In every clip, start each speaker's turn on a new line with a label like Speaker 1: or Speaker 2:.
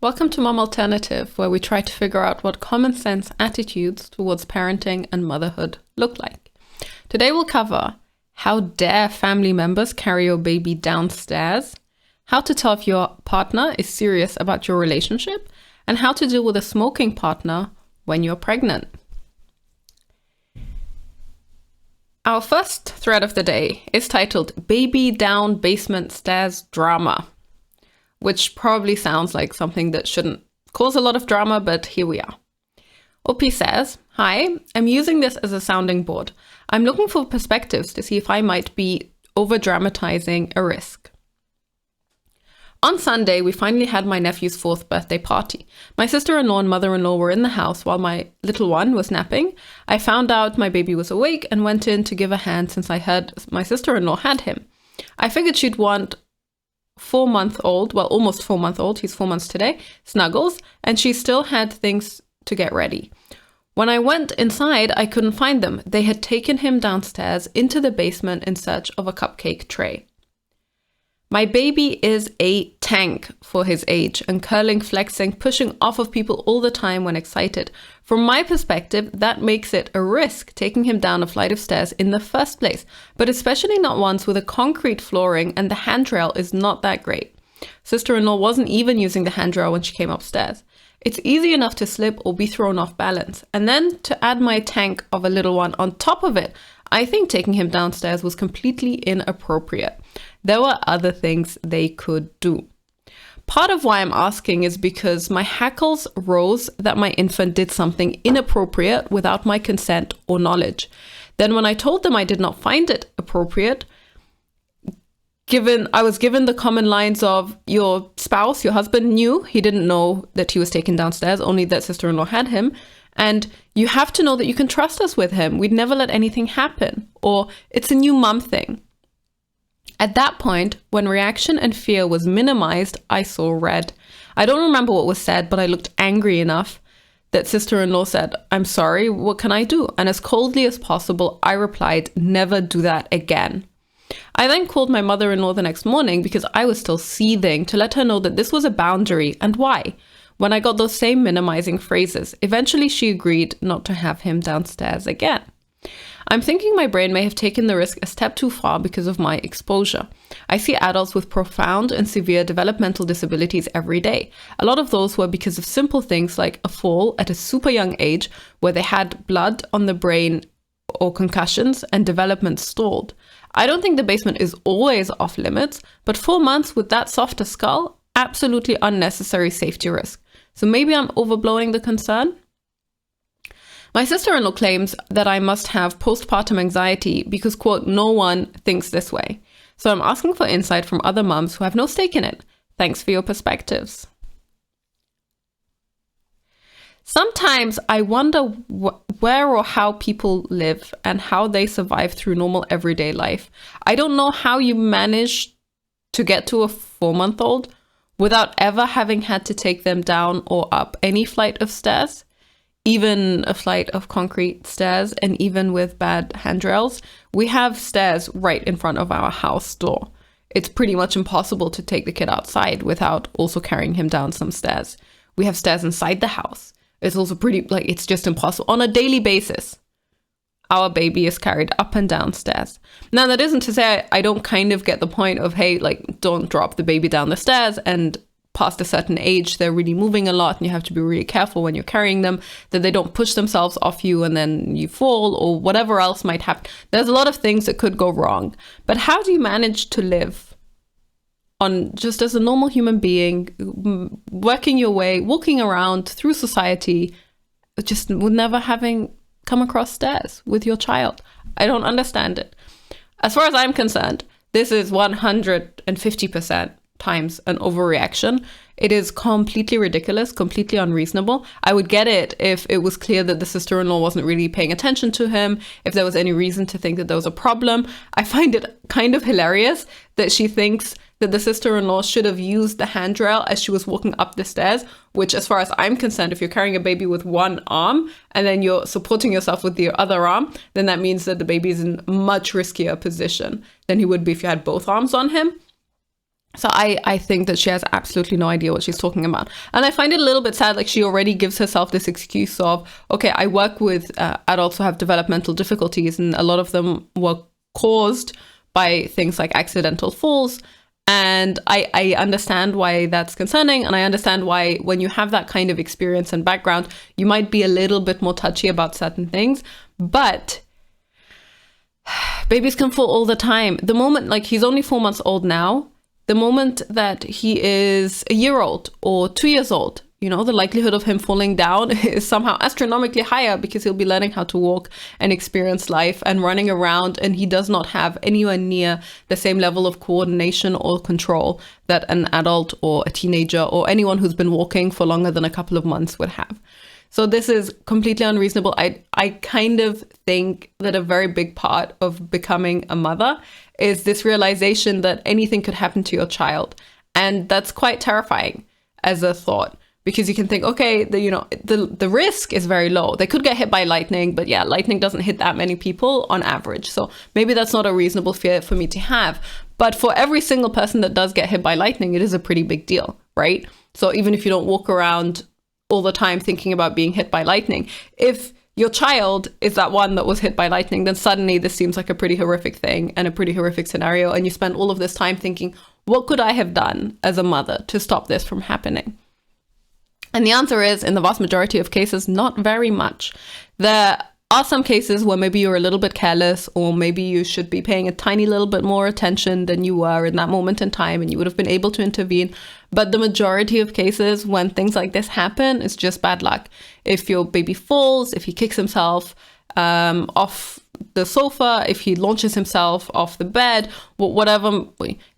Speaker 1: Welcome to Mom Alternative, where we try to figure out what common sense attitudes towards parenting and motherhood look like. Today we'll cover how dare family members carry your baby downstairs, how to tell if your partner is serious about your relationship, and how to deal with a smoking partner when you're pregnant. Our first thread of the day is titled Baby Down Basement Stairs Drama, which probably sounds like something that shouldn't cause a lot of drama, but here we are. Opie says, "Hi, I'm using this as a sounding board. I'm looking for perspectives to see if I might be over-dramatizing a risk. On Sunday, we finally had my nephew's 4th birthday party. My sister-in-law and mother-in-law were in the house while my little one was napping. I found out my baby was awake and went in to give a hand since I heard my sister-in-law had him. I figured she'd want 4-month-old, well, almost 4-month-old, he's 4 months today, snuggles, and she still had things to get ready. When I went inside, I couldn't find them. They had taken him downstairs into the basement in search of a cupcake tray. My baby is a tank for his age and curling, flexing, pushing off of people all the time when excited. From my perspective, that makes it a risk taking him down a flight of stairs in the first place, but especially not ones with a concrete flooring and the handrail is not that great. Sister-in-law wasn't even using the handrail when she came upstairs. It's easy enough to slip or be thrown off balance. And then to add my tank of a little one on top of it, I think taking him downstairs was completely inappropriate. There were other things they could do. Part of why I'm asking is because my hackles rose that my infant did something inappropriate without my consent or knowledge. Then when I told them I did not find it appropriate, I was given the common lines of your spouse, your husband knew, he didn't know that he was taken downstairs, only that sister-in-law had him. And you have to know that you can trust us with him. We'd never let anything happen. Or it's a new mum thing. At that point, when reaction and fear was minimized, I saw red. I don't remember what was said, but I looked angry enough that sister-in-law said, "I'm sorry, what can I do?" And as coldly as possible, I replied, "Never do that again." I then called my mother-in-law the next morning because I was still seething to let her know that this was a boundary and why. When I got those same minimizing phrases, eventually she agreed not to have him downstairs again. I'm thinking my brain may have taken the risk a step too far because of my exposure. I see adults with profound and severe developmental disabilities every day. A lot of those were because of simple things like a fall at a super young age where they had blood on the brain or concussions and development stalled. I don't think the basement is always off limits, but 4 months with that softer skull, absolutely unnecessary safety risk. So maybe I'm overblowing the concern? My sister-in-law claims that I must have postpartum anxiety because, quote, no one thinks this way. So I'm asking for insight from other mums who have no stake in it. Thanks for your perspectives. Sometimes I wonder where or how people live and how they survive through normal everyday life. I don't know how you manage to get to a 4-month-old without ever having had to take them down or up any flight of stairs, even a flight of concrete stairs, and even with bad handrails. We have stairs right in front of our house door. It's pretty much impossible to take the kid outside without also carrying him down some stairs. We have stairs inside the house. It's also it's just impossible. On a daily basis, our baby is carried up and down stairs. Now, that isn't to say I don't kind of get the point of, hey, don't drop the baby down the stairs, and past a certain age, they're really moving a lot and you have to be really careful when you're carrying them, that they don't push themselves off you and then you fall or whatever else might happen. There's a lot of things that could go wrong. But how do you manage to live on just as a normal human being, working your way, walking around through society, just with never having come across stairs with your child? I don't understand it. As far as I'm concerned, this is 150% times an overreaction. It is completely ridiculous, completely unreasonable. I would get it if it was clear that the sister-in-law wasn't really paying attention to him, if there was any reason to think that there was a problem. I find it kind of hilarious that she thinks that the sister-in-law should have used the handrail as she was walking up the stairs, which, as far as I'm concerned, if you're carrying a baby with one arm and then you're supporting yourself with the other arm, then that means that the baby is in a much riskier position than he would be if you had both arms on him. So I think that she has absolutely no idea what she's talking about. And I find it a little bit sad, like she already gives herself this excuse of, okay, I work with adults who have developmental difficulties, and a lot of them were caused by things like accidental falls. And I understand why that's concerning. And I understand why when you have that kind of experience and background, you might be a little bit more touchy about certain things. But babies can fall all the time. The moment, like he's only 4 months old now, the moment that he is a year old or 2 years old, you know, the likelihood of him falling down is somehow astronomically higher because he'll be learning how to walk and experience life and running around. And he does not have anywhere near the same level of coordination or control that an adult or a teenager or anyone who's been walking for longer than a couple of months would have. So this is completely unreasonable. I kind of think that a very big part of becoming a mother is this realization that anything could happen to your child. And that's quite terrifying as a thought, because you can think, okay, the risk is very low. They could get hit by lightning, but yeah, lightning doesn't hit that many people on average. So maybe that's not a reasonable fear for me to have. But for every single person that does get hit by lightning, it is a pretty big deal, right? So even if you don't walk around all the time thinking about being hit by lightning, if your child is that one that was hit by lightning, then suddenly this seems like a pretty horrific thing and a pretty horrific scenario. And you spend all of this time thinking, what could I have done as a mother to stop this from happening? And the answer is, in the vast majority of cases, not very much. There are some cases where maybe you're a little bit careless, or maybe you should be paying a tiny little bit more attention than you were in that moment in time, and you would have been able to intervene. But the majority of cases when things like this happen, it's just bad luck. If your baby falls, if he kicks himself off the sofa, if he launches himself off the bed, whatever,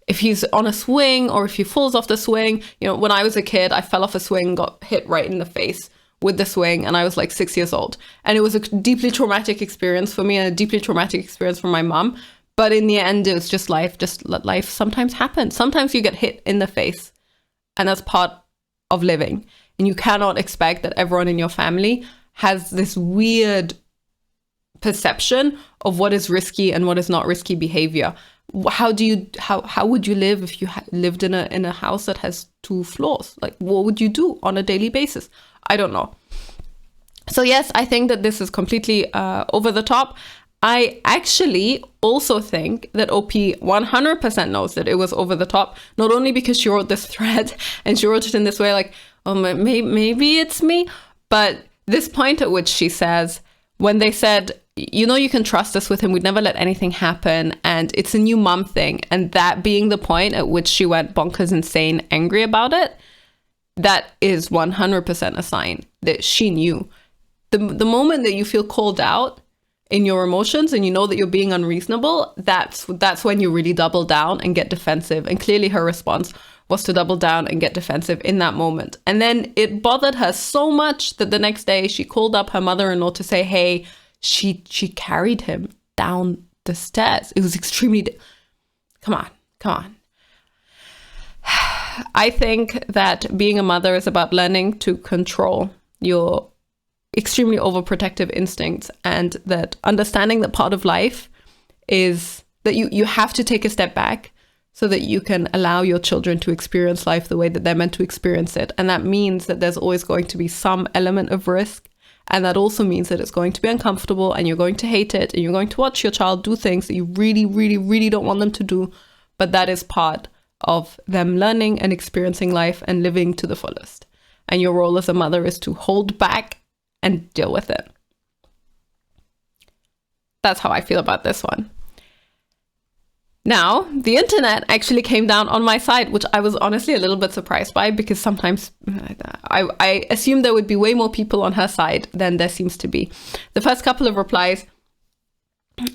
Speaker 1: if he's on a swing or if he falls off the swing. You know, when I was a kid, I fell off a swing, got hit right in the face with the swing, and I was like 6 years old. And it was a deeply traumatic experience for me and a deeply traumatic experience for my mom. But in the end, it was just life. Just life sometimes happens. Sometimes you get hit in the face, and that's part of living. And you cannot expect that everyone in your family has this weird perception of what is risky and what is not risky behavior. How would you live if you lived in a house that has 2 floors? Like, what would you do on a daily basis? I don't know. So yes, I think that this is completely over the top. I actually also think that OP 100% knows that it was over the top, not only because she wrote this thread and she wrote it in this way, like, oh, maybe it's me, but this point at which she says, when they said, you know, you can trust us with him, we'd never let anything happen, and it's a new mom thing, and that being the point at which she went bonkers insane, angry about it, that is 100% a sign that she knew. The moment that you feel called out in your emotions and you know that you're being unreasonable, that's when you really double down and get defensive. And clearly her response was to double down and get defensive in that moment. And then it bothered her so much that the next day she called up her mother-in-law to say, hey, she carried him down the stairs. It was extremely... Come on. I think that being a mother is about learning to control your extremely overprotective instincts, and that understanding that part of life is that you have to take a step back so that you can allow your children to experience life the way that they're meant to experience it. And that means that there's always going to be some element of risk. And that also means that it's going to be uncomfortable and you're going to hate it and you're going to watch your child do things that you really, really, really don't want them to do. But that is part of them learning and experiencing life and living to the fullest. And your role as a mother is to hold back and deal with it. That's how I feel about this one. Now, the internet actually came down on my side, which I was honestly a little bit surprised by, because sometimes I assumed there would be way more people on her side than there seems to be. The first couple of replies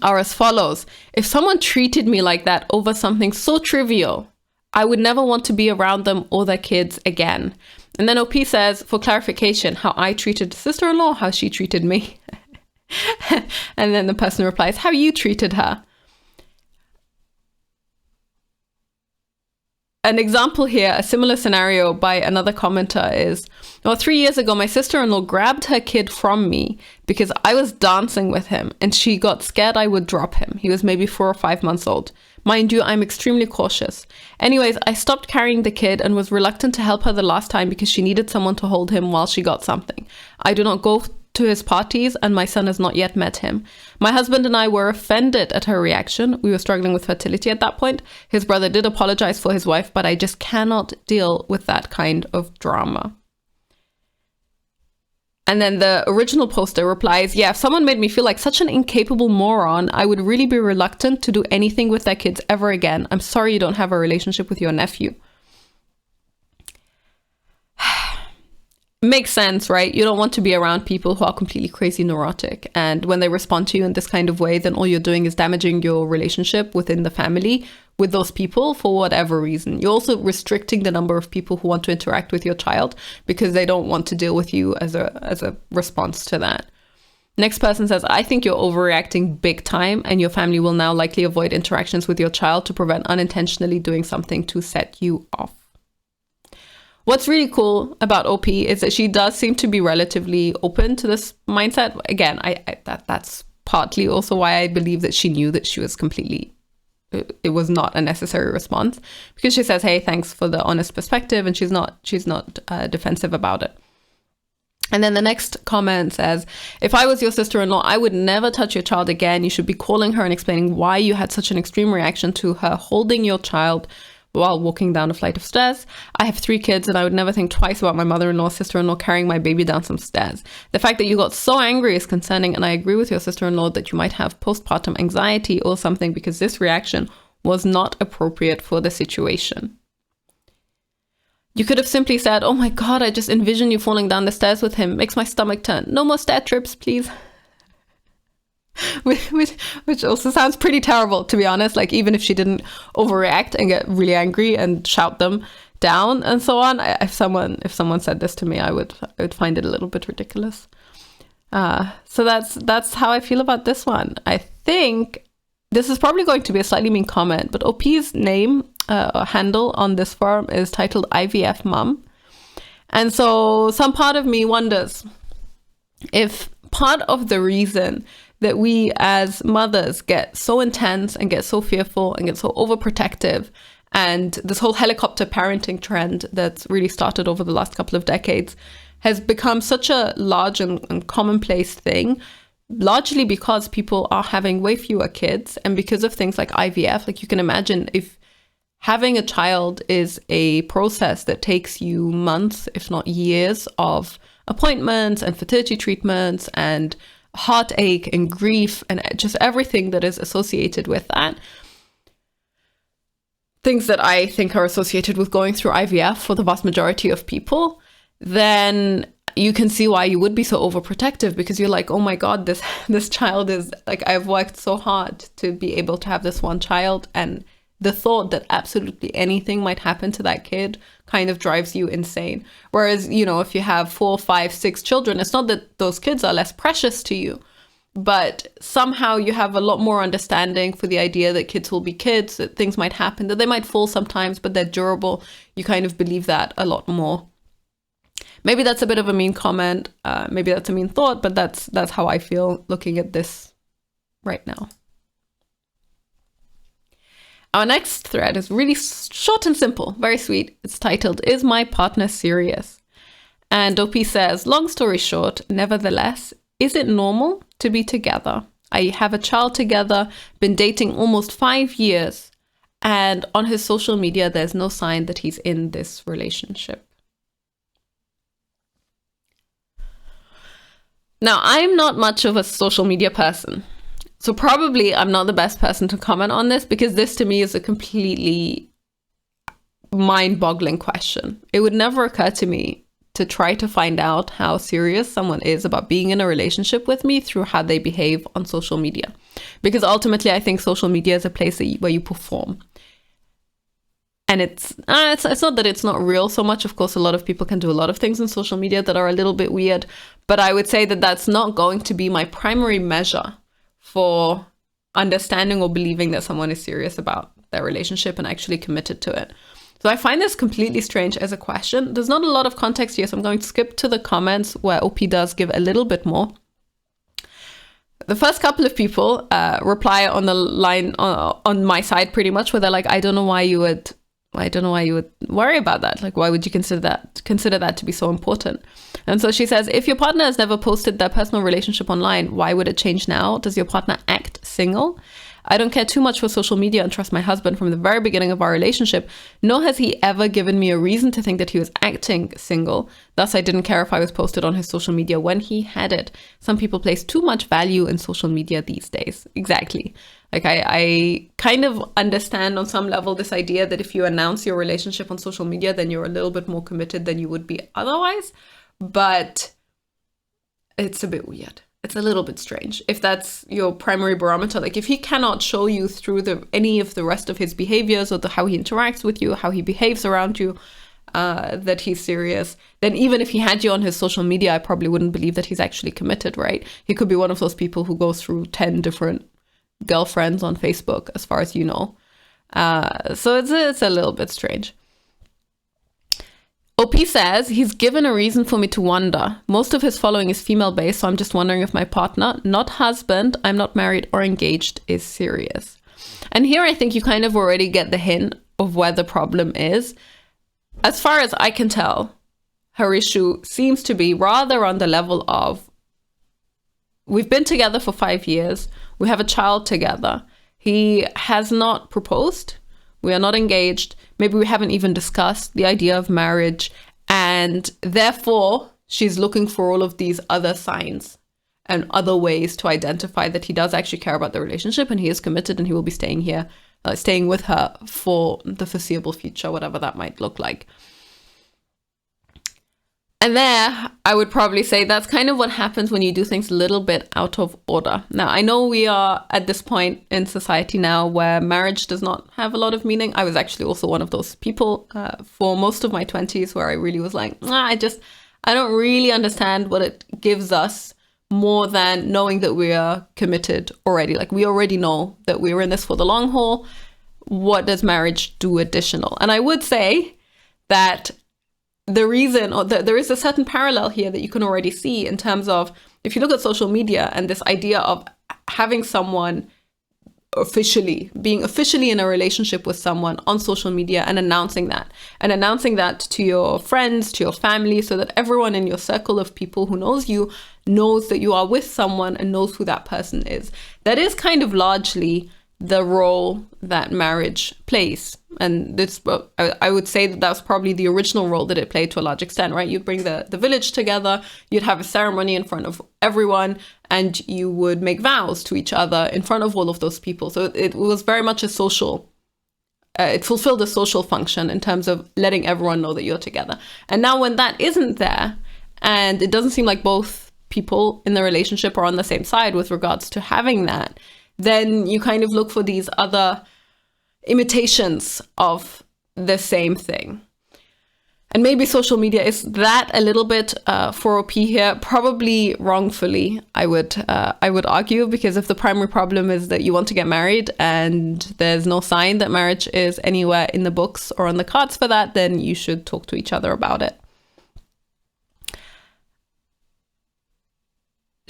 Speaker 1: are as follows. If someone treated me like that over something so trivial, I would never want to be around them or their kids again. And then OP says, for clarification, how I treated sister-in-law, how she treated me. And then the person replies, how you treated her. An example here, a similar scenario by another commenter is, well, 3 years ago, my sister-in-law grabbed her kid from me because I was dancing with him and she got scared I would drop him. He was maybe 4 or 5 months old. Mind you, I'm extremely cautious. Anyways, I stopped carrying the kid and was reluctant to help her the last time because she needed someone to hold him while she got something. I do not go to his parties and my son has not yet met him. My husband and I were offended at her reaction. We were struggling with fertility at that point. His brother did apologize for his wife, but I just cannot deal with that kind of drama. And then the original poster replies, yeah, if someone made me feel like such an incapable moron, I would really be reluctant to do anything with their kids ever again. I'm sorry you don't have a relationship with your nephew. Makes sense, right? You don't want to be around people who are completely crazy neurotic. And when they respond to you in this kind of way, then all you're doing is damaging your relationship within the family with those people for whatever reason. You're also restricting the number of people who want to interact with your child because they don't want to deal with you as a response to that. Next person says, I think you're overreacting big time and your family will now likely avoid interactions with your child to prevent unintentionally doing something to set you off. What's really cool about OP is that she does seem to be relatively open to this mindset. Again, that's partly also why I believe that she knew that she was completely, it was not a necessary response, because she says, hey, thanks for the honest perspective, and she's not defensive about it. And then the next comment says, if I was your sister-in-law, I would never touch your child again. You should be calling her and explaining why you had such an extreme reaction to her holding your child while walking down a flight of stairs. I have 3 kids and I would never think twice about my mother-in-law, sister-in-law carrying my baby down some stairs. The fact that you got so angry is concerning, and I agree with your sister-in-law that you might have postpartum anxiety or something, because this reaction was not appropriate for the situation. You could have simply said, oh my God, I just envision you falling down the stairs with him. Makes my stomach turn. No more stair trips, please. Which also sounds pretty terrible, to be honest. Like, even if she didn't overreact and get really angry and shout them down and so on, if someone said this to me, I would find it a little bit ridiculous. So that's how I feel about this one. I think this is probably going to be a slightly mean comment, but OP's name or handle on this forum is titled IVF Mum. And so some part of me wonders if part of the reason that we as mothers get so intense and get so fearful and get so overprotective, and this whole helicopter parenting trend that's really started over the last couple of decades has become such a large and commonplace thing, largely because people are having way fewer kids, and because of things like IVF. Like, you can imagine if having a child is a process that takes you months, if not years, of appointments and fertility treatments and heartache and grief and just everything that is associated with that. Things that I think are associated with going through IVF for the vast majority of people, then you can see why you would be so overprotective, because you're like, oh my God, this child is like, I've worked so hard to be able to have this one child, and the thought that absolutely anything might happen to that kid kind of drives you insane. Whereas, you know, if you have 4, 5, 6 children, it's not that those kids are less precious to you, but somehow you have a lot more understanding for the idea that kids will be kids, that things might happen, that they might fall sometimes, but they're durable. You kind of believe that a lot more. Maybe that's a bit of a mean comment. Maybe that's a mean thought, but that's how I feel looking at this right now. Our next thread is really short and simple, very sweet. It's titled, Is My Partner Serious? And OP says, long story short, nevertheless, is it normal to be together? I have a child together, been dating almost 5 years, and on his social media, there's no sign that he's in this relationship. Now, I'm not much of a social media person, so probably I'm not the best person to comment on this, because this to me is a completely mind-boggling question. It would never occur to me to try to find out how serious someone is about being in a relationship with me through how they behave on social media. Because ultimately, I think social media is a place where you perform. And it's not that it's not real so much. Of course, a lot of people can do a lot of things on social media that are a little bit weird. But I would say that that's not going to be my primary measure for understanding or believing that someone is serious about their relationship and actually committed to it. So I find this completely strange as a question. There's not a lot of context here, so I'm going to skip to the comments where OP does give a little bit more. the first couple of people reply on the line on my side pretty much, where they're like, I don't know why you would worry about that. Like, why would you consider that to be so important? And so she says, if your partner has never posted their personal relationship online, why would it change now? Does your partner act single? I don't care too much for social media and trust my husband from the very beginning of our relationship, nor has he ever given me a reason to think that he was acting single. Thus, I didn't care if I was posted on his social media when he had it. Some people place too much value in social media these days. Exactly. Like, I kind of understand on some level this idea that if you announce your relationship on social media, then you're a little bit more committed than you would be otherwise. But it's a bit weird. It's a little bit strange if that's your primary barometer. Like, if he cannot show you through any of the rest of his behaviors or how he interacts with you, how he behaves around you, that he's serious, then even if he had you on his social media, I probably wouldn't believe that he's actually committed, right? He could be one of those people who goes through 10 different girlfriends on Facebook, as far as you know. So it's a little bit strange. OP says, he's given a reason for me to wonder. Most of his following is female-based, so I'm just wondering if my partner, not husband, I'm not married or engaged, is serious. And here I think you kind of already get the hint of where the problem is. As far as I can tell, her issue seems to be rather on the level of, we've been together for 5 years, we have a child together, he has not proposed, we are not engaged, maybe we haven't even discussed the idea of marriage, and therefore she's looking for all of these other signs and other ways to identify that he does actually care about the relationship and he is committed and he will be staying with her for the foreseeable future, whatever that might look like. And there, I would probably say that's kind of what happens when you do things a little bit out of order. Now, I know we are at this point in society now where marriage does not have a lot of meaning. I was actually also one of those people for most of my 20s where I really was like, I don't really understand what it gives us more than knowing that we are committed already. Like, we already know that we're in this for the long haul. What does marriage do additional? And I would say that the reason, or there is a certain parallel here that you can already see in terms of, if you look at social media and this idea of having someone being officially in a relationship with someone on social media and announcing that to your friends, to your family, so that everyone in your circle of people who knows you knows that you are with someone and knows who that person is. That is kind of largely the role that marriage plays. And this, I would say that was probably the original role that it played to a large extent, right? You'd bring the village together, you'd have a ceremony in front of everyone, and you would make vows to each other in front of all of those people. So it was very much a social, it fulfilled a social function in terms of letting everyone know that you're together. And now when that isn't there, and it doesn't seem like both people in the relationship are on the same side with regards to having that, then you kind of look for these other imitations of the same thing. And maybe social media is that a little bit for OP here, probably wrongfully, I would argue, because if the primary problem is that you want to get married and there's no sign that marriage is anywhere in the books or on the cards for that, then you should talk to each other about it.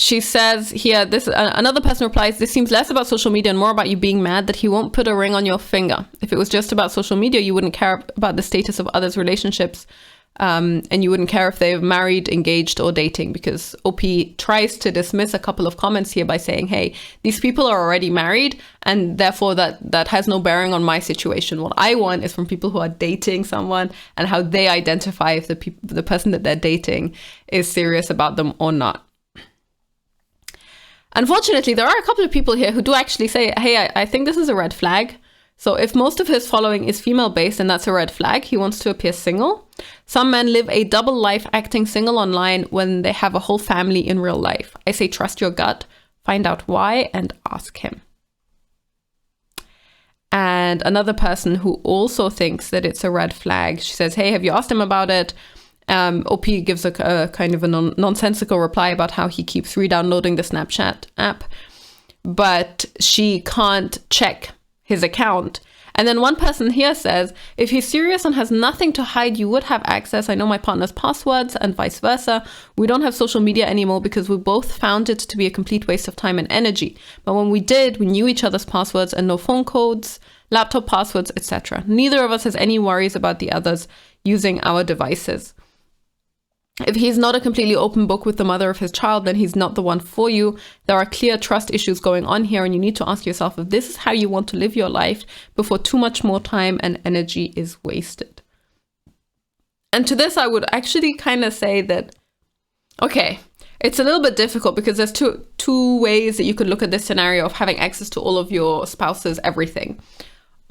Speaker 1: She says here, another person replies, this seems less about social media and more about you being mad that he won't put a ring on your finger. If it was just about social media, you wouldn't care about the status of others' relationships, and you wouldn't care if they're married, engaged, or dating, because OP tries to dismiss a couple of comments here by saying, hey, these people are already married, and therefore that has no bearing on my situation. What I want is from people who are dating someone and how they identify if the person that they're dating is serious about them or not. Unfortunately, there are a couple of people here who do actually say, hey, I think this is a red flag. So if most of his following is female-based, then that's a red flag. He wants to appear single. Some men live a double life acting single online when they have a whole family in real life. I say trust your gut, find out why, and ask him. And another person who also thinks that it's a red flag, she says, hey, have you asked him about it? OP gives a kind of a nonsensical reply about how he keeps re-downloading the Snapchat app, but she can't check his account. And then one person here says, if he's serious and has nothing to hide, you would have access. I know my partner's passwords and vice versa. We don't have social media anymore because we both found it to be a complete waste of time and energy. But when we did, we knew each other's passwords and know phone codes, laptop passwords, etc. Neither of us has any worries about the others using our devices. If he's not a completely open book with the mother of his child, then he's not the one for you. There are clear trust issues going on here, and you need to ask yourself if this is how you want to live your life before too much more time and energy is wasted. And to this, I would actually kind of say that, okay, it's a little bit difficult because there's two ways that you could look at this scenario of having access to all of your spouse's everything.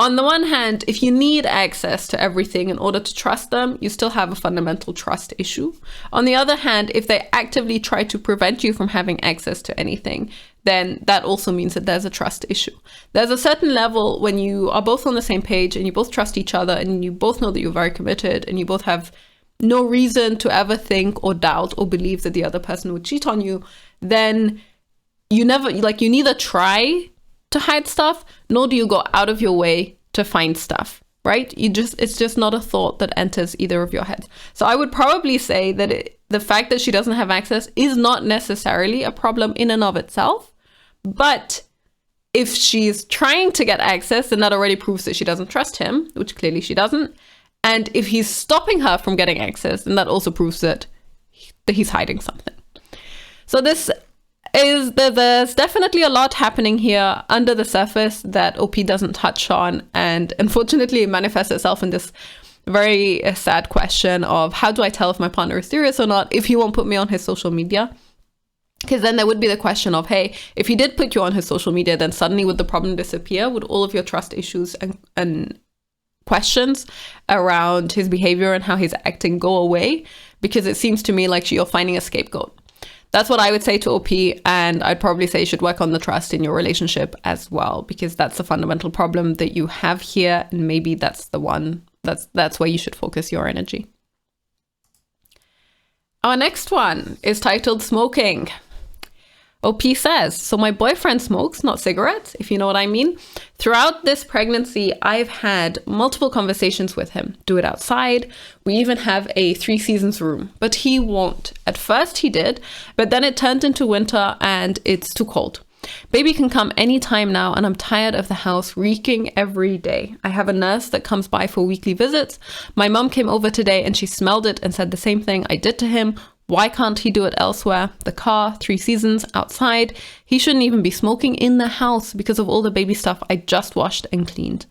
Speaker 1: On the one hand, if you need access to everything in order to trust them, you still have a fundamental trust issue. On the other hand, if they actively try to prevent you from having access to anything, then that also means that there's a trust issue. There's a certain level when you are both on the same page and you both trust each other and you both know that you're very committed and you both have no reason to ever think or doubt or believe that the other person would cheat on you, then you neither try to hide stuff, nor do you go out of your way to find stuff, right? It's just not a thought that enters either of your heads. So I would probably say that the fact that she doesn't have access is not necessarily a problem in and of itself, but if she's trying to get access, then that already proves that she doesn't trust him, which clearly she doesn't. And if he's stopping her from getting access, then that also proves that he's hiding something. So there's definitely a lot happening here under the surface that OP doesn't touch on, and unfortunately it manifests itself in this very sad question of how do I tell if my partner is serious or not if he won't put me on his social media? Because then there would be the question of, hey, if he did put you on his social media, then suddenly would the problem disappear? Would all of your trust issues and questions around his behavior and how he's acting go away? Because it seems to me like you're finding a scapegoat. That's what I would say to OP, and I'd probably say you should work on the trust in your relationship as well, because that's the fundamental problem that you have here, and maybe that's the one, that's where you should focus your energy. Our next one is titled Smoking. OP says, so my boyfriend smokes, not cigarettes, if you know what I mean. Throughout this pregnancy, I've had multiple conversations with him. Do it outside. We even have a 3 seasons room, but he won't. At first he did, but then it turned into winter and it's too cold. Baby can come anytime now, and I'm tired of the house reeking every day. I have a nurse that comes by for weekly visits. My mom came over today and she smelled it and said the same thing I did to him. Why can't he do it elsewhere? The car, 3 seasons, outside. He shouldn't even be smoking in the house because of all the baby stuff I just washed and cleaned.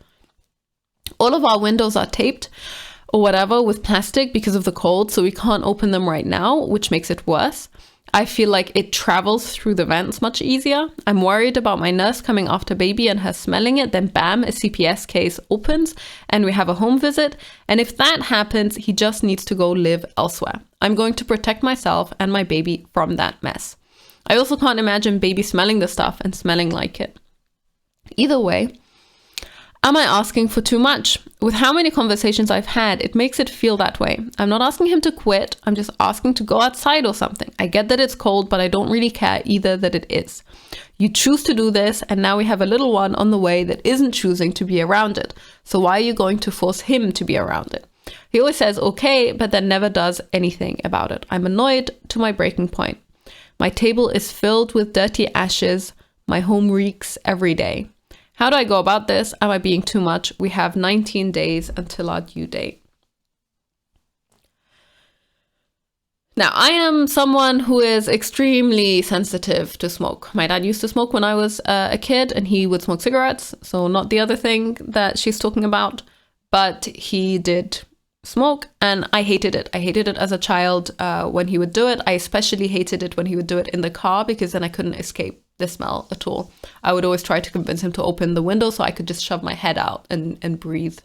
Speaker 1: All of our windows are taped or whatever with plastic because of the cold, so we can't open them right now, which makes it worse. I feel like it travels through the vents much easier. I'm worried about my nurse coming after baby and her smelling it. Then bam, a CPS case opens and we have a home visit. And if that happens, he just needs to go live elsewhere. I'm going to protect myself and my baby from that mess. I also can't imagine baby smelling the stuff and smelling like it. Either way, am I asking for too much? With how many conversations I've had, it makes it feel that way. I'm not asking him to quit. I'm just asking to go outside or something. I get that it's cold, but I don't really care either that it is. You choose to do this, and now we have a little one on the way that isn't choosing to be around it. So why are you going to force him to be around it? He always says okay, but then never does anything about it. I'm annoyed to my breaking point. My table is filled with dirty ashes. My home reeks every day. How do I go about this? Am I being too much? We have 19 days until our due date. Now, I am someone who is extremely sensitive to smoke. My dad used to smoke when I was a kid, and he would smoke cigarettes. So not the other thing that she's talking about, but he did smoke, and I hated it. I hated it as a child when he would do it. I especially hated it when he would do it in the car, because then I couldn't escape the smell at all. I would always try to convince him to open the window so I could just shove my head out and breathe.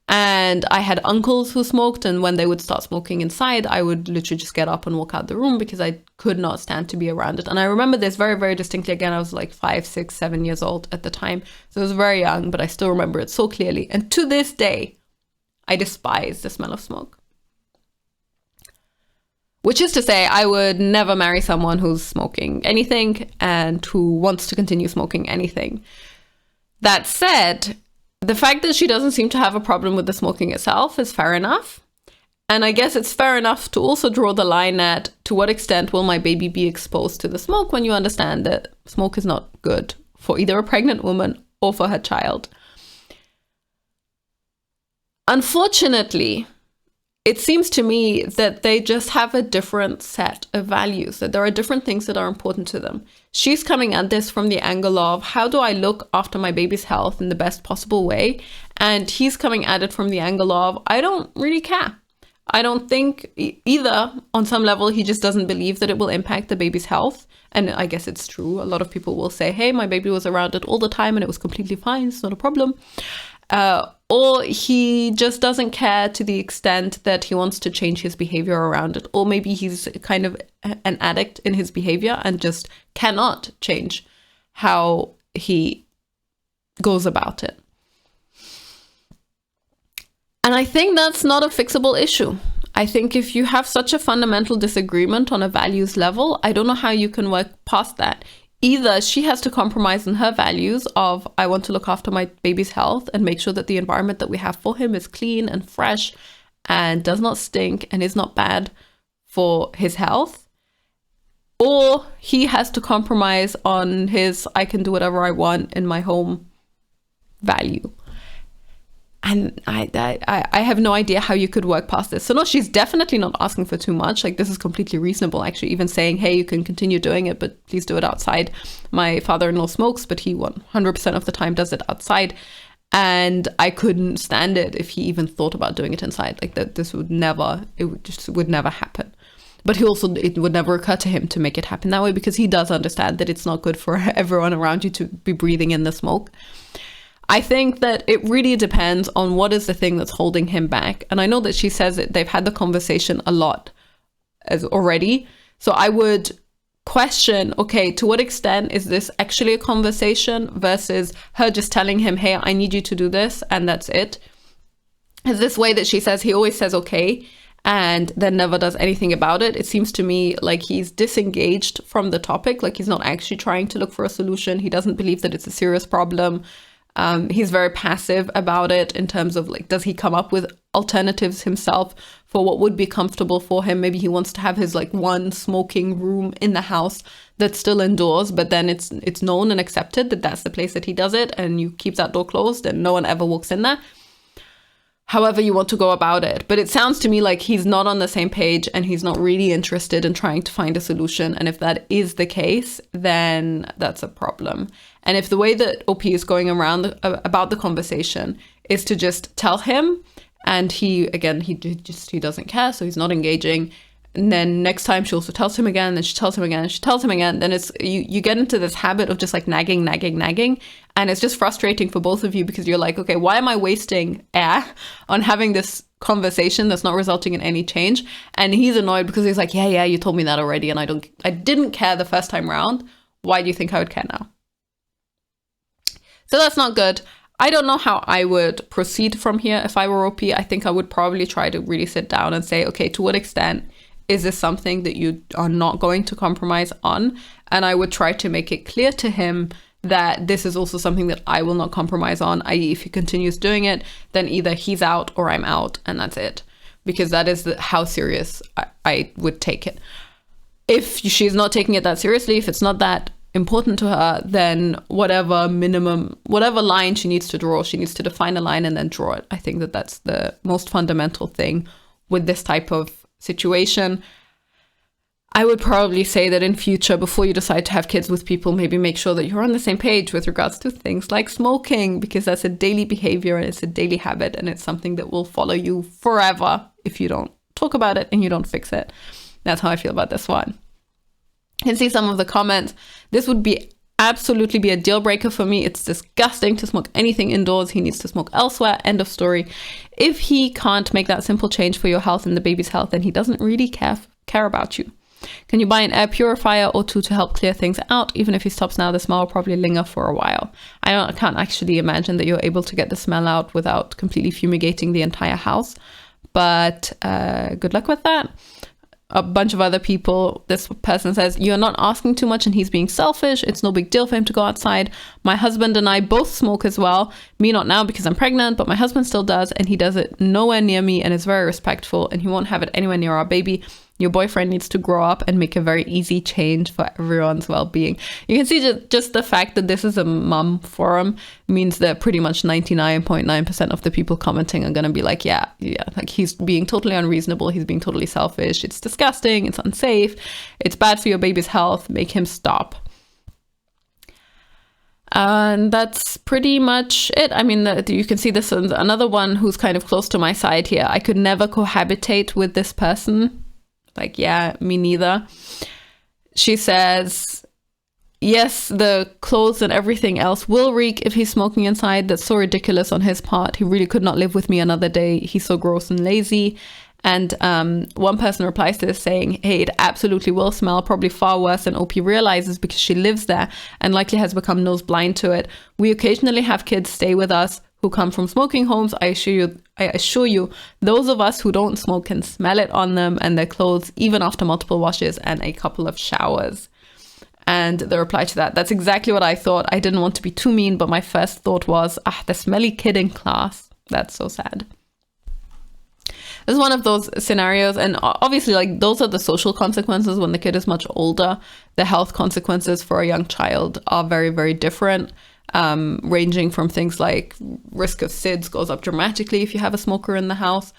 Speaker 1: And I had uncles who smoked, and when they would start smoking inside, I would literally just get up and walk out the room because I could not stand to be around it. And I remember this very, very distinctly. Again, I was like 5, 6, 7 years old at the time. So I was very young, but I still remember it so clearly. And to this day, I despise the smell of smoke. Which is to say, I would never marry someone who's smoking anything and who wants to continue smoking anything. That said, The fact that she doesn't seem to have a problem with the smoking itself is fair enough. And I guess it's fair enough to also draw the line at to what extent will my baby be exposed to the smoke when you understand that smoke is not good for either a pregnant woman or for her child. Unfortunately, it seems to me that they just have a different set of values, that there are different things that are important to them. She's coming at this from the angle of, how do I look after my baby's health in the best possible way? And he's coming at it from the angle of, I don't really care. I don't think either, on some level, he just doesn't believe that it will impact the baby's health. And I guess it's true. A lot of people will say, hey, my baby was around it all the time and it was completely fine. It's not a problem. Or he just doesn't care to the extent that he wants to change his behavior around it. Or maybe he's kind of an addict in his behavior and just cannot change how he goes about it. And I think that's not a fixable issue. I think if you have such a fundamental disagreement on a values level, I don't know how you can work past that. Either she has to compromise on her values of, I want to look after my baby's health and make sure that the environment that we have for him is clean and fresh and does not stink and is not bad for his health. Or he has to compromise on his, I can do whatever I want in my home value. And I have no idea how you could work past this. So no, she's definitely not asking for too much. Like, this is completely reasonable, actually. Even saying, hey, you can continue doing it, but please do it outside. My father-in-law smokes, but he 100% of the time does it outside. And I couldn't stand it if he even thought about doing it inside. Like, that this would never, would never happen. But it would never occur to him to make it happen that way, because he does understand that it's not good for everyone around you to be breathing in the smoke. I think that it really depends on what is the thing that's holding him back. And I know that she says that they've had the conversation a lot as already. So I would question, okay, to what extent is this actually a conversation versus her just telling him, hey, I need you to do this, and that's it. Is this way that she says, he always says okay, and then never does anything about it. It seems to me like he's disengaged from the topic, like he's not actually trying to look for a solution. He doesn't believe that it's a serious problem. He's very passive about it in terms of, like, does he come up with alternatives himself for what would be comfortable for him? Maybe he wants to have his, like, one smoking room in the house that's still indoors, but then it's known and accepted that that's the place that he does it, and you keep that door closed and no one ever walks in there. However you want to go about it. But it sounds to me like he's not on the same page and he's not really interested in trying to find a solution. And if that is the case, then that's a problem. And if the way that OP is going around about the conversation is to just tell him, and he doesn't care, so he's not engaging. And then next time she also tells him again, then she tells him again, and she tells him again. Then it's you get into this habit of just like nagging. And it's just frustrating for both of you, because you're like, okay, why am I wasting air on having this conversation that's not resulting in any change? And he's annoyed because he's like, yeah, you told me that already, and I didn't care the first time round. Why do you think I would care now? So that's not good. I don't know how I would proceed from here. If I were OP, I think I would probably try to really sit down and say, okay, to what extent is this something that you are not going to compromise on? And I would try to make it clear to him that this is also something that I will not compromise on, i.e. if he continues doing it, then either he's out or I'm out, and that's it. Because that is how serious I would take it. If she's not taking it that seriously, if it's not that important to her, then whatever line she needs to draw, she needs to define a line and then draw it. I think that that's the most fundamental thing with this type of situation. I would probably say that in future, before you decide to have kids with people, maybe make sure that you're on the same page with regards to things like smoking, because that's a daily behavior and it's a daily habit, and it's something that will follow you forever if you don't talk about it and you don't fix it. That's how I feel about this one. You can see some of the comments. This would absolutely be a deal breaker for me. It's disgusting to smoke anything indoors. He needs to smoke elsewhere. End of story. If he can't make that simple change for your health and the baby's health, then he doesn't really care about you. Can you buy an air purifier or two to help clear things out? Even if he stops now, the smell will probably linger for a while. I can't actually imagine that you're able to get the smell out without completely fumigating the entire house. But good luck with that. a bunch of other people. This person says, you're not asking too much and he's being selfish. It's no big deal for him to go outside. My husband and I both smoke as well. Me not now because I'm pregnant, but my husband still does, and he does it nowhere near me and is very respectful, and he won't have it anywhere near our baby. Your boyfriend needs to grow up and make a very easy change for everyone's well-being. You can see just the fact that this is a mum forum means that pretty much 99.9% of the people commenting are going to be like, yeah, like he's being totally unreasonable. He's being totally selfish. It's disgusting. It's unsafe. It's bad for your baby's health. Make him stop. And that's pretty much it. I mean, you can see this is another one who's kind of close to my side here. I could never cohabitate with this person. Like, yeah, me neither. She says, yes, the clothes and everything else will reek if he's smoking inside. That's so ridiculous on his part. He really could not live with me another day. He's so gross and lazy. And one person replies to this saying, hey, it absolutely will smell, probably far worse than OP realizes because she lives there and likely has become nose blind to it. We occasionally have kids stay with us who come from smoking homes. I assure you, those of us who don't smoke can smell it on them and their clothes, even after multiple washes and a couple of showers. And the reply to that, that's exactly what I thought. I didn't want to be too mean, but my first thought was, the smelly kid in class. That's so sad. This is one of those scenarios, and obviously, like, those are the social consequences when the kid is much older. The health consequences for a young child are very, very different, ranging from things like risk of SIDS goes up dramatically if you have a smoker in the house.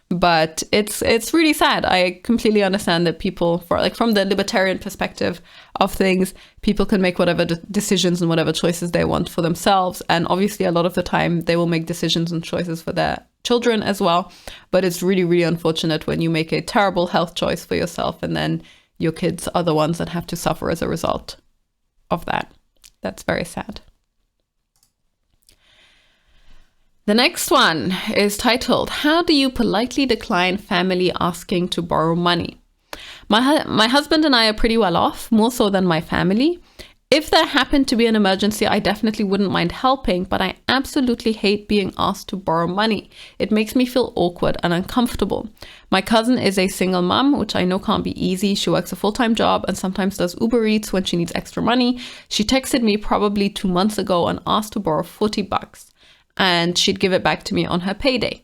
Speaker 1: But it's really sad. I completely understand that people, from the libertarian perspective of things, people can make whatever decisions and whatever choices they want for themselves. And obviously, a lot of the time, they will make decisions and choices for their children as well. But it's really, really unfortunate when you make a terrible health choice for yourself and then your kids are the ones that have to suffer as a result of that. That's very sad. The next one is titled, How do you politely decline family asking to borrow money? My husband and I are pretty well off, more so than my family. If there happened to be an emergency, I definitely wouldn't mind helping, but I absolutely hate being asked to borrow money. It makes me feel awkward and uncomfortable. My cousin is a single mom, which I know can't be easy. She works a full-time job and sometimes does Uber Eats when she needs extra money. She texted me probably 2 months ago and asked to borrow $40. And she'd give it back to me on her payday,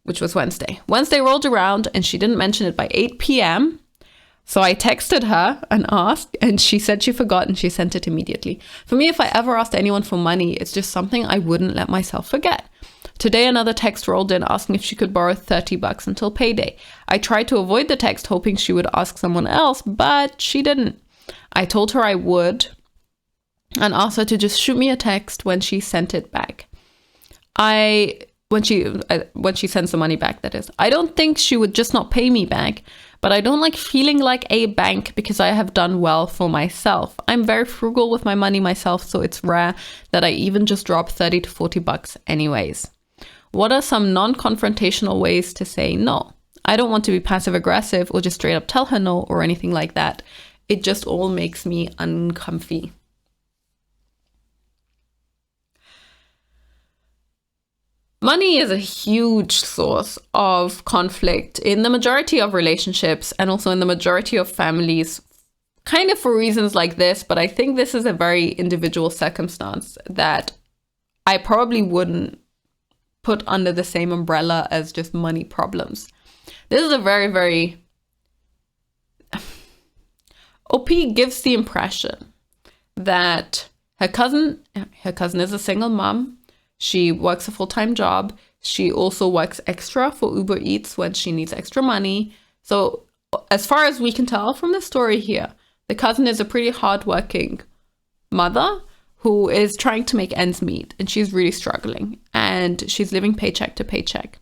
Speaker 1: which was Wednesday. Wednesday rolled around and she didn't mention it by 8 p.m. So I texted her and asked, and she said she forgot and she sent it immediately. For me, if I ever asked anyone for money, it's just something I wouldn't let myself forget. Today, another text rolled in asking if she could borrow $30 until payday. I tried to avoid the text, hoping she would ask someone else, but she didn't. I told her I would and asked her to just shoot me a text when she sent it back. When she sends the money back, that is. I don't think she would just not pay me back, but I don't like feeling like a bank because I have done well for myself. I'm very frugal with my money myself, so it's rare that I even just drop $30 to $40 anyways. What are some non-confrontational ways to say no? I don't want to be passive aggressive or just straight up tell her no or anything like that. It just all makes me uncomfy. Money is a huge source of conflict in the majority of relationships and also in the majority of families, kind of for reasons like this, but I think this is a very individual circumstance that I probably wouldn't put under the same umbrella as just money problems. This is a very, very... OP gives the impression that her cousin is a single mom. She works a full-time job. She also works extra for Uber Eats when she needs extra money. So as far as we can tell from the story here, the cousin is a pretty hardworking mother who is trying to make ends meet, and she's really struggling and she's living paycheck to paycheck.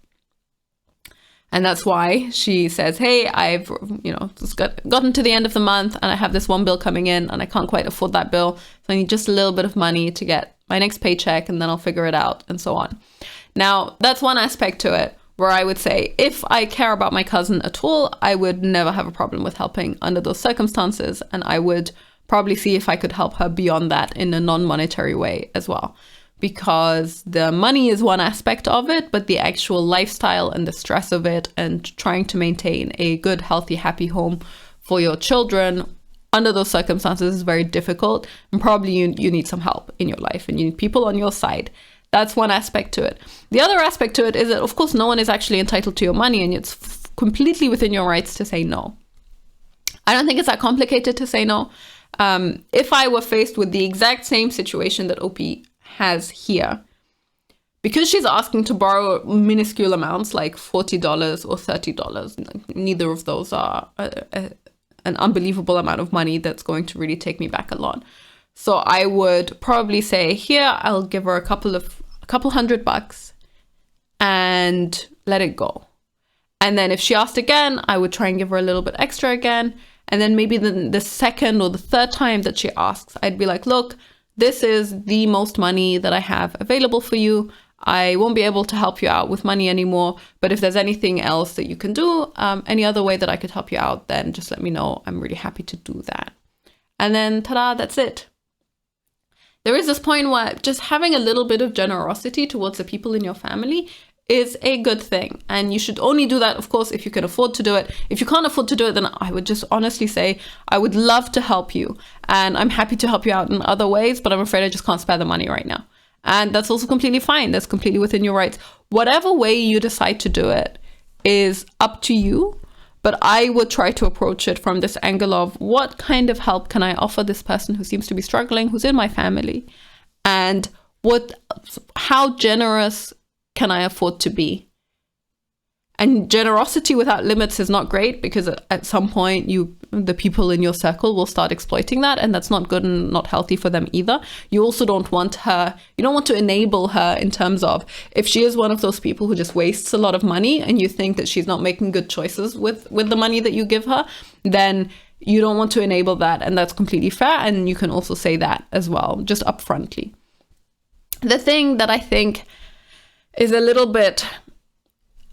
Speaker 1: And that's why she says, hey, I've just gotten to the end of the month and I have this one bill coming in and I can't quite afford that bill. So I need just a little bit of money to get my next paycheck and then I'll figure it out and so on. Now, that's one aspect to it where I would say if I care about my cousin at all, I would never have a problem with helping under those circumstances. And I would probably see if I could help her beyond that in a non-monetary way as well. because the money is one aspect of it, but the actual lifestyle and the stress of it and trying to maintain a good, healthy, happy home for your children under those circumstances is very difficult. And probably you need some help in your life and you need people on your side. That's one aspect to it. The other aspect to it is that, of course, no one is actually entitled to your money, and it's completely within your rights to say no. I don't think it's that complicated to say no. If I were faced with the exact same situation that OP has here, because she's asking to borrow minuscule amounts like $40 or $30, neither of those are an unbelievable amount of money that's going to really take me back a lot. So I would probably say, here, I'll give her a couple $100 and let it go. And then if she asked again, I would try and give her a little bit extra again. And then maybe the second or the third time that she asks, I'd be like, look, this is the most money that I have available for you. I won't be able to help you out with money anymore. But if there's anything else that you can do, any other way that I could help you out, then just let me know. I'm really happy to do that. And then, ta-da, that's it. There is this point where just having a little bit of generosity towards the people in your family is a good thing. And you should only do that, of course, if you can afford to do it. If you can't afford to do it, then I would just honestly say, I would love to help you. And I'm happy to help you out in other ways, but I'm afraid I just can't spare the money right now. And that's also completely fine. That's completely within your rights. Whatever way you decide to do it is up to you. But I would try to approach it from this angle of, what kind of help can I offer this person who seems to be struggling, who's in my family? And how generous can I afford to be? And generosity without limits is not great, because at some point the people in your circle will start exploiting that, and that's not good and not healthy for them either. You also don't want to enable her in terms of, if she is one of those people who just wastes a lot of money and you think that she's not making good choices with the money that you give her, then you don't want to enable that, and that's completely fair. And you can also say that as well, just upfrontly. The thing that I think is a little bit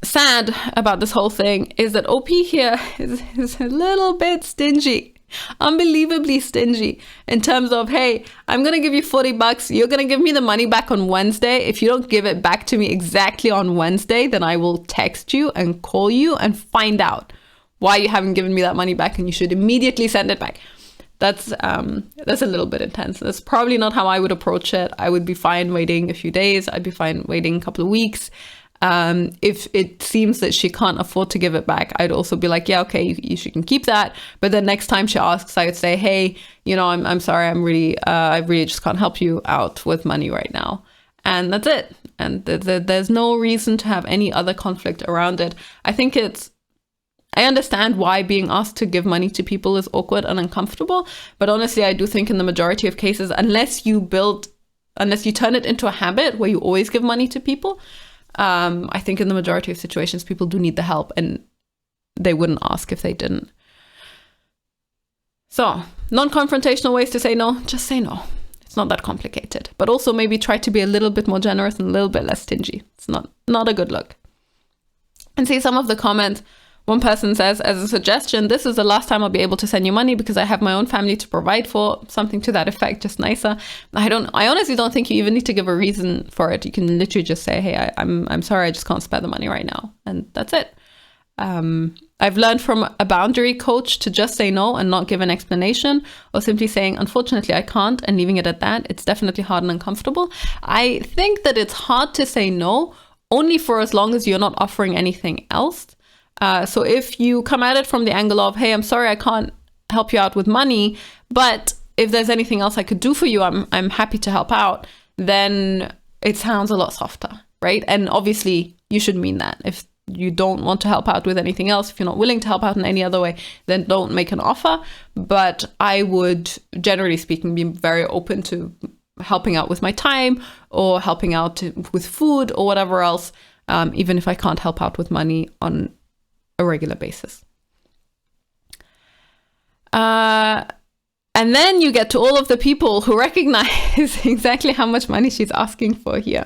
Speaker 1: sad about this whole thing is that OP here is a little bit stingy, unbelievably stingy, in terms of, hey, I'm going to give you $40. You're going to give me the money back on Wednesday. If you don't give it back to me exactly on Wednesday, then I will text you and call you and find out why you haven't given me that money back, and you should immediately send it back. That's a little bit intense. That's probably not how I would approach it. I would be fine waiting a few days. I'd be fine waiting a couple of weeks. If it seems that she can't afford to give it back, I'd also be like, yeah, okay, you can keep that. But then next time she asks, I would say, hey, I'm sorry, I really just can't help you out with money right now. And that's it. And there's no reason to have any other conflict around it. I understand why being asked to give money to people is awkward and uncomfortable. But honestly, I do think in the majority of cases, unless you turn it into a habit where you always give money to people, I think in the majority of situations, people do need the help, and they wouldn't ask if they didn't. So, non-confrontational ways to say no, just say no. It's not that complicated. But also maybe try to be a little bit more generous and a little bit less stingy. It's not a good look. And see some of the comments. One person says, as a suggestion, this is the last time I'll be able to send you money because I have my own family to provide for. Something to that effect, just nicer. I honestly don't think you even need to give a reason for it. You can literally just say, hey, I'm sorry, I just can't spare the money right now. And that's it. I've learned from a boundary coach to just say no and not give an explanation, or simply saying, unfortunately, I can't, and leaving it at that. It's definitely hard and uncomfortable. I think that it's hard to say no only for as long as you're not offering anything else. So if you come at it from the angle of, hey, I'm sorry, I can't help you out with money, but if there's anything else I could do for you, I'm happy to help out, then it sounds a lot softer, right? And obviously you should mean that. If you don't want to help out with anything else, if you're not willing to help out in any other way, then don't make an offer. But I would, generally speaking, be very open to helping out with my time or helping out with food or whatever else, even if I can't help out with money on a regular basis. And then you get to all of the people who recognize exactly how much money she's asking for here.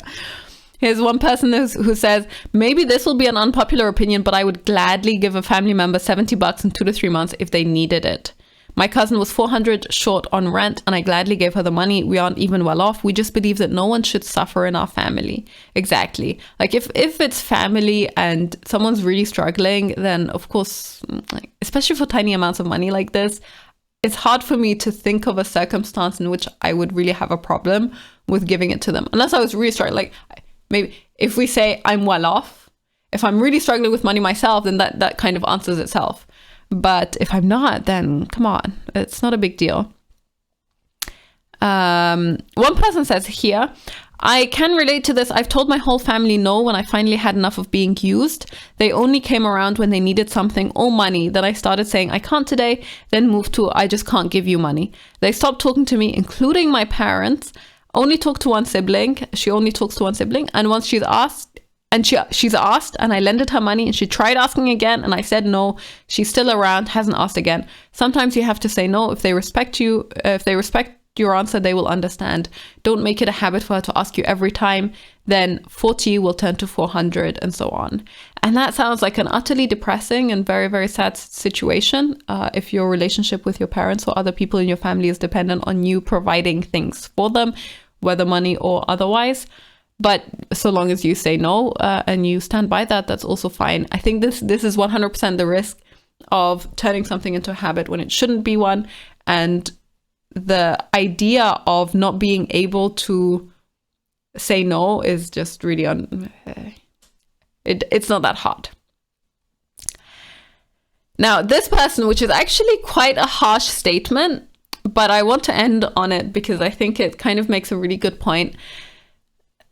Speaker 1: Here's one person who says, maybe this will be an unpopular opinion, but I would gladly give a family member $70 in 2 to 3 months if they needed it. My cousin was 400 short on rent and I gladly gave her the money. We aren't even well off. We just believe that no one should suffer in our family. Exactly. Like if it's family and someone's really struggling, then of course, like, especially for tiny amounts of money like this, it's hard for me to think of a circumstance in which I would really have a problem with giving it to them. Unless I was really struggling. Like maybe if we say I'm well off, if I'm really struggling with money myself, then that kind of answers itself. But if I'm not, then come on, it's not a big deal. One person says here, I can relate to this. I've told my whole family no when I finally had enough of being used. They only came around when they needed something or money. Then I started saying, I can't today, then moved to, I just can't give you money. They stopped talking to me, including my parents. Only talk to one sibling. She only talks to one sibling. And once she's asked, she's asked and I lended her money and she tried asking again and I said no. She's still around, hasn't asked again. Sometimes you have to say no. If they respect you, if they respect your answer, they will understand. Don't make it a habit for her to ask you every time. Then 40 will turn to 400 and so on. And that sounds like an utterly depressing and very, very sad situation if your relationship with your parents or other people in your family is dependent on you providing things for them, whether money or otherwise. But so long as you say no and you stand by that, that's also fine. I think this is 100% the risk of turning something into a habit when it shouldn't be one. And the idea of not being able to say no is just really it's not that hard. Now, this person, which is actually quite a harsh statement, but I want to end on it because I think it kind of makes a really good point.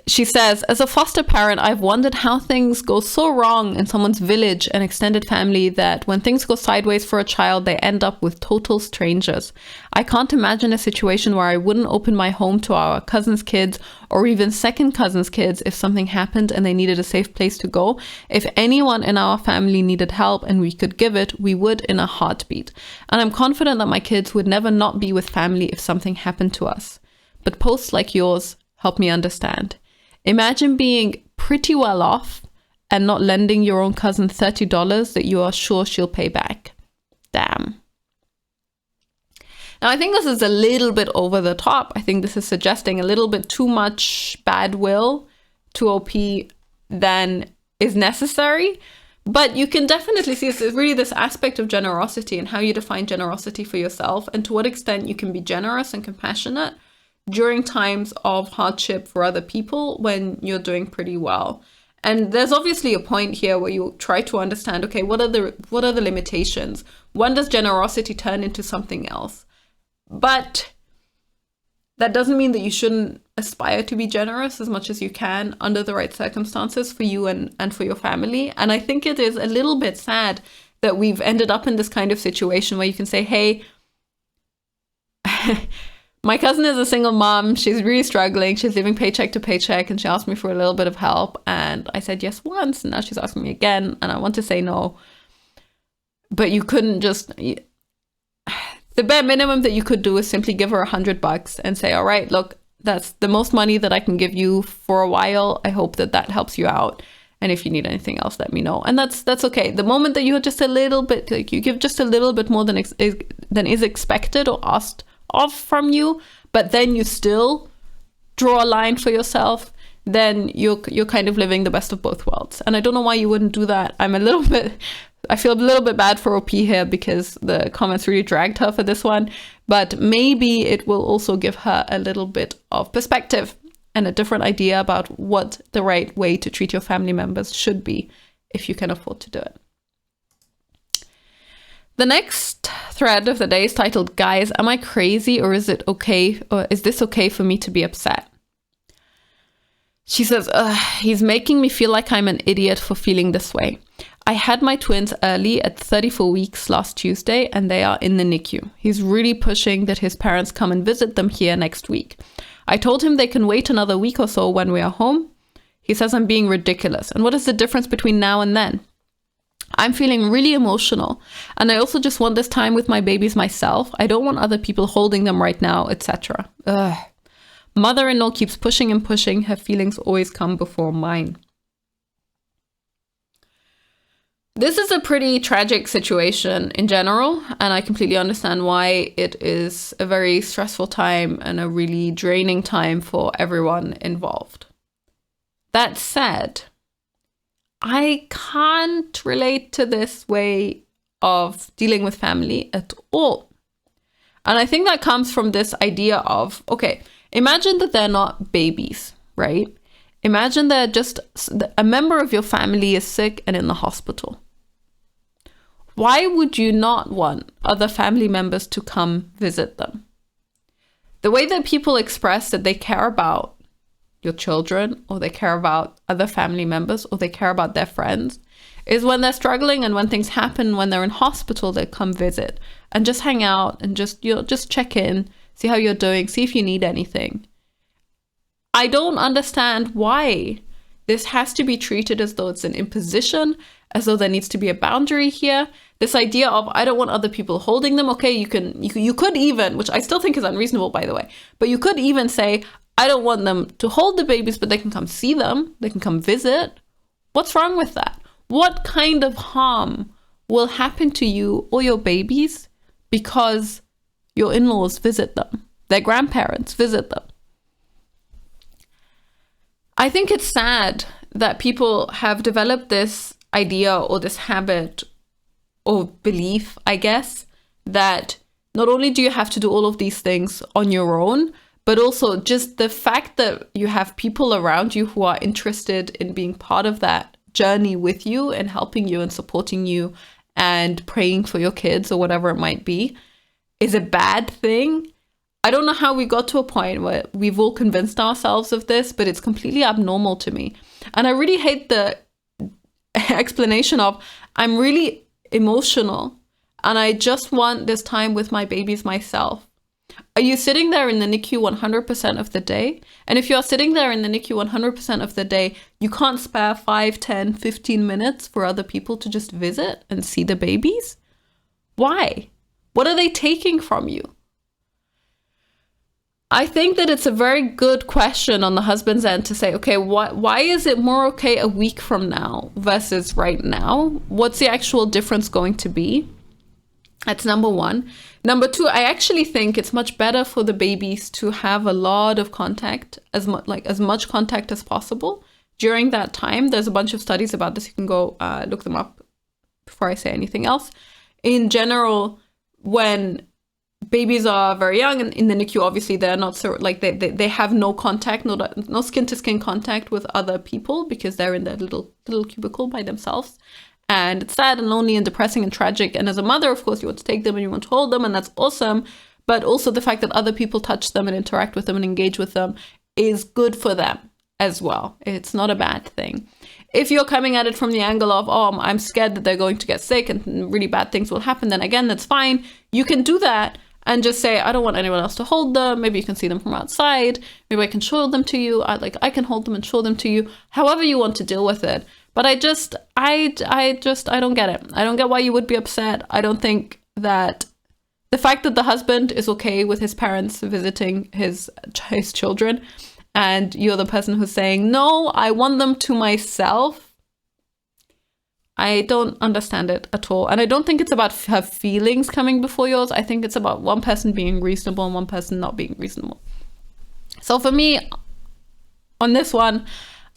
Speaker 1: She says, as a foster parent, I've wondered how things go so wrong in someone's village and extended family that when things go sideways for a child, they end up with total strangers. I can't imagine a situation where I wouldn't open my home to our cousins' kids or even second cousins' kids if something happened and they needed a safe place to go. If anyone in our family needed help and we could give it, we would in a heartbeat. And I'm confident that my kids would never not be with family if something happened to us. But posts like yours help me understand. Imagine being pretty well off and not lending your own cousin $30 that you are sure she'll pay back. Damn. Now, I think this is a little bit over the top. I think this is suggesting a little bit too much bad will to OP than is necessary. But you can definitely see it's really this aspect of generosity and how you define generosity for yourself and to what extent you can be generous and compassionate during times of hardship for other people when you're doing pretty well. And there's obviously a point here where you try to understand, okay, what are the limitations? When does generosity turn into something else? But that doesn't mean that you shouldn't aspire to be generous as much as you can under the right circumstances for you and for your family. And I think it is a little bit sad that we've ended up in this kind of situation where you can say, hey, my cousin is a single mom. She's really struggling. She's living paycheck to paycheck and she asked me for a little bit of help. And I said yes once and now she's asking me again and I want to say no. But you couldn't just... The bare minimum that you could do is simply give her $100 and say, all right, look, that's the most money that I can give you for a while. I hope that helps you out. And if you need anything else, let me know. And that's okay. The moment that you are just a little bit, like you give just a little bit more than is expected or asked of from you, but then you still draw a line for yourself, then you're kind of living the best of both worlds. And I don't know why you wouldn't do that. I feel a little bit bad for OP here because the comments really dragged her for this one, but maybe it will also give her a little bit of perspective and a different idea about what the right way to treat your family members should be if you can afford to do it. The next thread of the day is titled, Guys, am I crazy or is it okay? Or is this okay for me to be upset? She says, he's making me feel like I'm an idiot for feeling this way. I had my twins early at 34 weeks last Tuesday and they are in the NICU. He's really pushing that his parents come and visit them here next week. I told him they can wait another week or so when we are home. He says I'm being ridiculous. And what is the difference between now and then? I'm feeling really emotional. And I also just want this time with my babies myself. I don't want other people holding them right now, etc. Mother-in-law keeps pushing and pushing. Her feelings always come before mine. This is a pretty tragic situation in general, and I completely understand why it is a very stressful time and a really draining time for everyone involved. That said, I can't relate to this way of dealing with family at all. And I think that comes from this idea of, okay, imagine that they're not babies, right? Imagine that just a member of your family is sick and in the hospital. Why would you not want other family members to come visit them? The way that people express that they care about your children, or they care about other family members, or they care about their friends, is when they're struggling and when things happen, when they're in hospital, they come visit and just hang out and just check in, see how you're doing, see if you need anything. I don't understand why this has to be treated as though it's an imposition, as though there needs to be a boundary here. This idea of, I don't want other people holding them. Okay, you could even, which I still think is unreasonable, by the way, but you could even say, I don't want them to hold the babies, but they can come see them. They can come visit. What's wrong with that? What kind of harm will happen to you or your babies because your in-laws visit them, their grandparents visit them? I think it's sad that people have developed this idea or this habit or belief, I guess, that not only do you have to do all of these things on your own, but also just the fact that you have people around you who are interested in being part of that journey with you and helping you and supporting you and praying for your kids or whatever it might be is a bad thing. I don't know how we got to a point where we've all convinced ourselves of this, but it's completely abnormal to me. And I really hate the explanation of, I'm really emotional and I just want this time with my babies myself. Are you sitting there in the NICU 100% of the day? And if you're sitting there in the NICU 100% of the day, you can't spare 5, 10, 15 minutes for other people to just visit and see the babies? Why? What are they taking from you? I think that it's a very good question on the husband's end to say, okay, why is it more okay a week from now versus right now? What's the actual difference going to be? That's number one. Number two, I actually think it's much better for the babies to have a lot of contact, as much contact as possible during that time. There's a bunch of studies about this. You can go look them up before I say anything else. In general, when babies are very young and in the NICU, obviously they're not so they have no contact, no skin to skin contact with other people because they're in their little cubicle by themselves. And it's sad and lonely and depressing and tragic. And as a mother, of course, you want to take them and you want to hold them, and that's awesome. But also the fact that other people touch them and interact with them and engage with them is good for them as well. It's not a bad thing. If you're coming at it from the angle of, oh, I'm scared that they're going to get sick and really bad things will happen, then again, that's fine. You can do that and just say, I don't want anyone else to hold them. Maybe you can see them from outside. Maybe I can show them to you. I can hold them and show them to you. However you want to deal with it. But I don't get it. I don't get why you would be upset. I don't think that the fact that the husband is okay with his parents visiting his children and you're the person who's saying, no, I want them to myself. I don't understand it at all. And I don't think it's about her feelings coming before yours. I think it's about one person being reasonable and one person not being reasonable. So for me, on this one,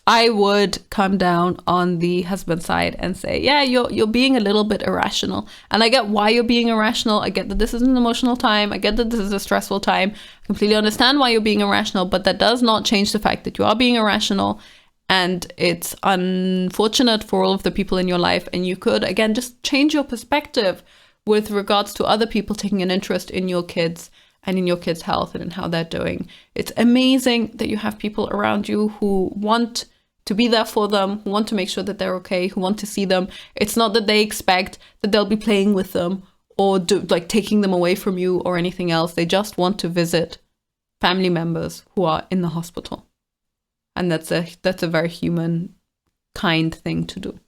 Speaker 1: I would come down on the husband side and say, yeah, you're being a little bit irrational. And I get why you're being irrational. I get that this is an emotional time. I get that this is a stressful time. I completely understand why you're being irrational, but that does not change the fact that you are being irrational. And it's unfortunate for all of the people in your life. And you could, again, just change your perspective with regards to other people taking an interest in your kids and in your kids' health and in how they're doing. It's amazing that you have people around you who want to be there for them, who want to make sure that they're okay, who want to see them. It's not that they expect that they'll be playing with them or taking them away from you or anything else. They just want to visit family members who are in the hospital. And that's a very human, kind thing to do.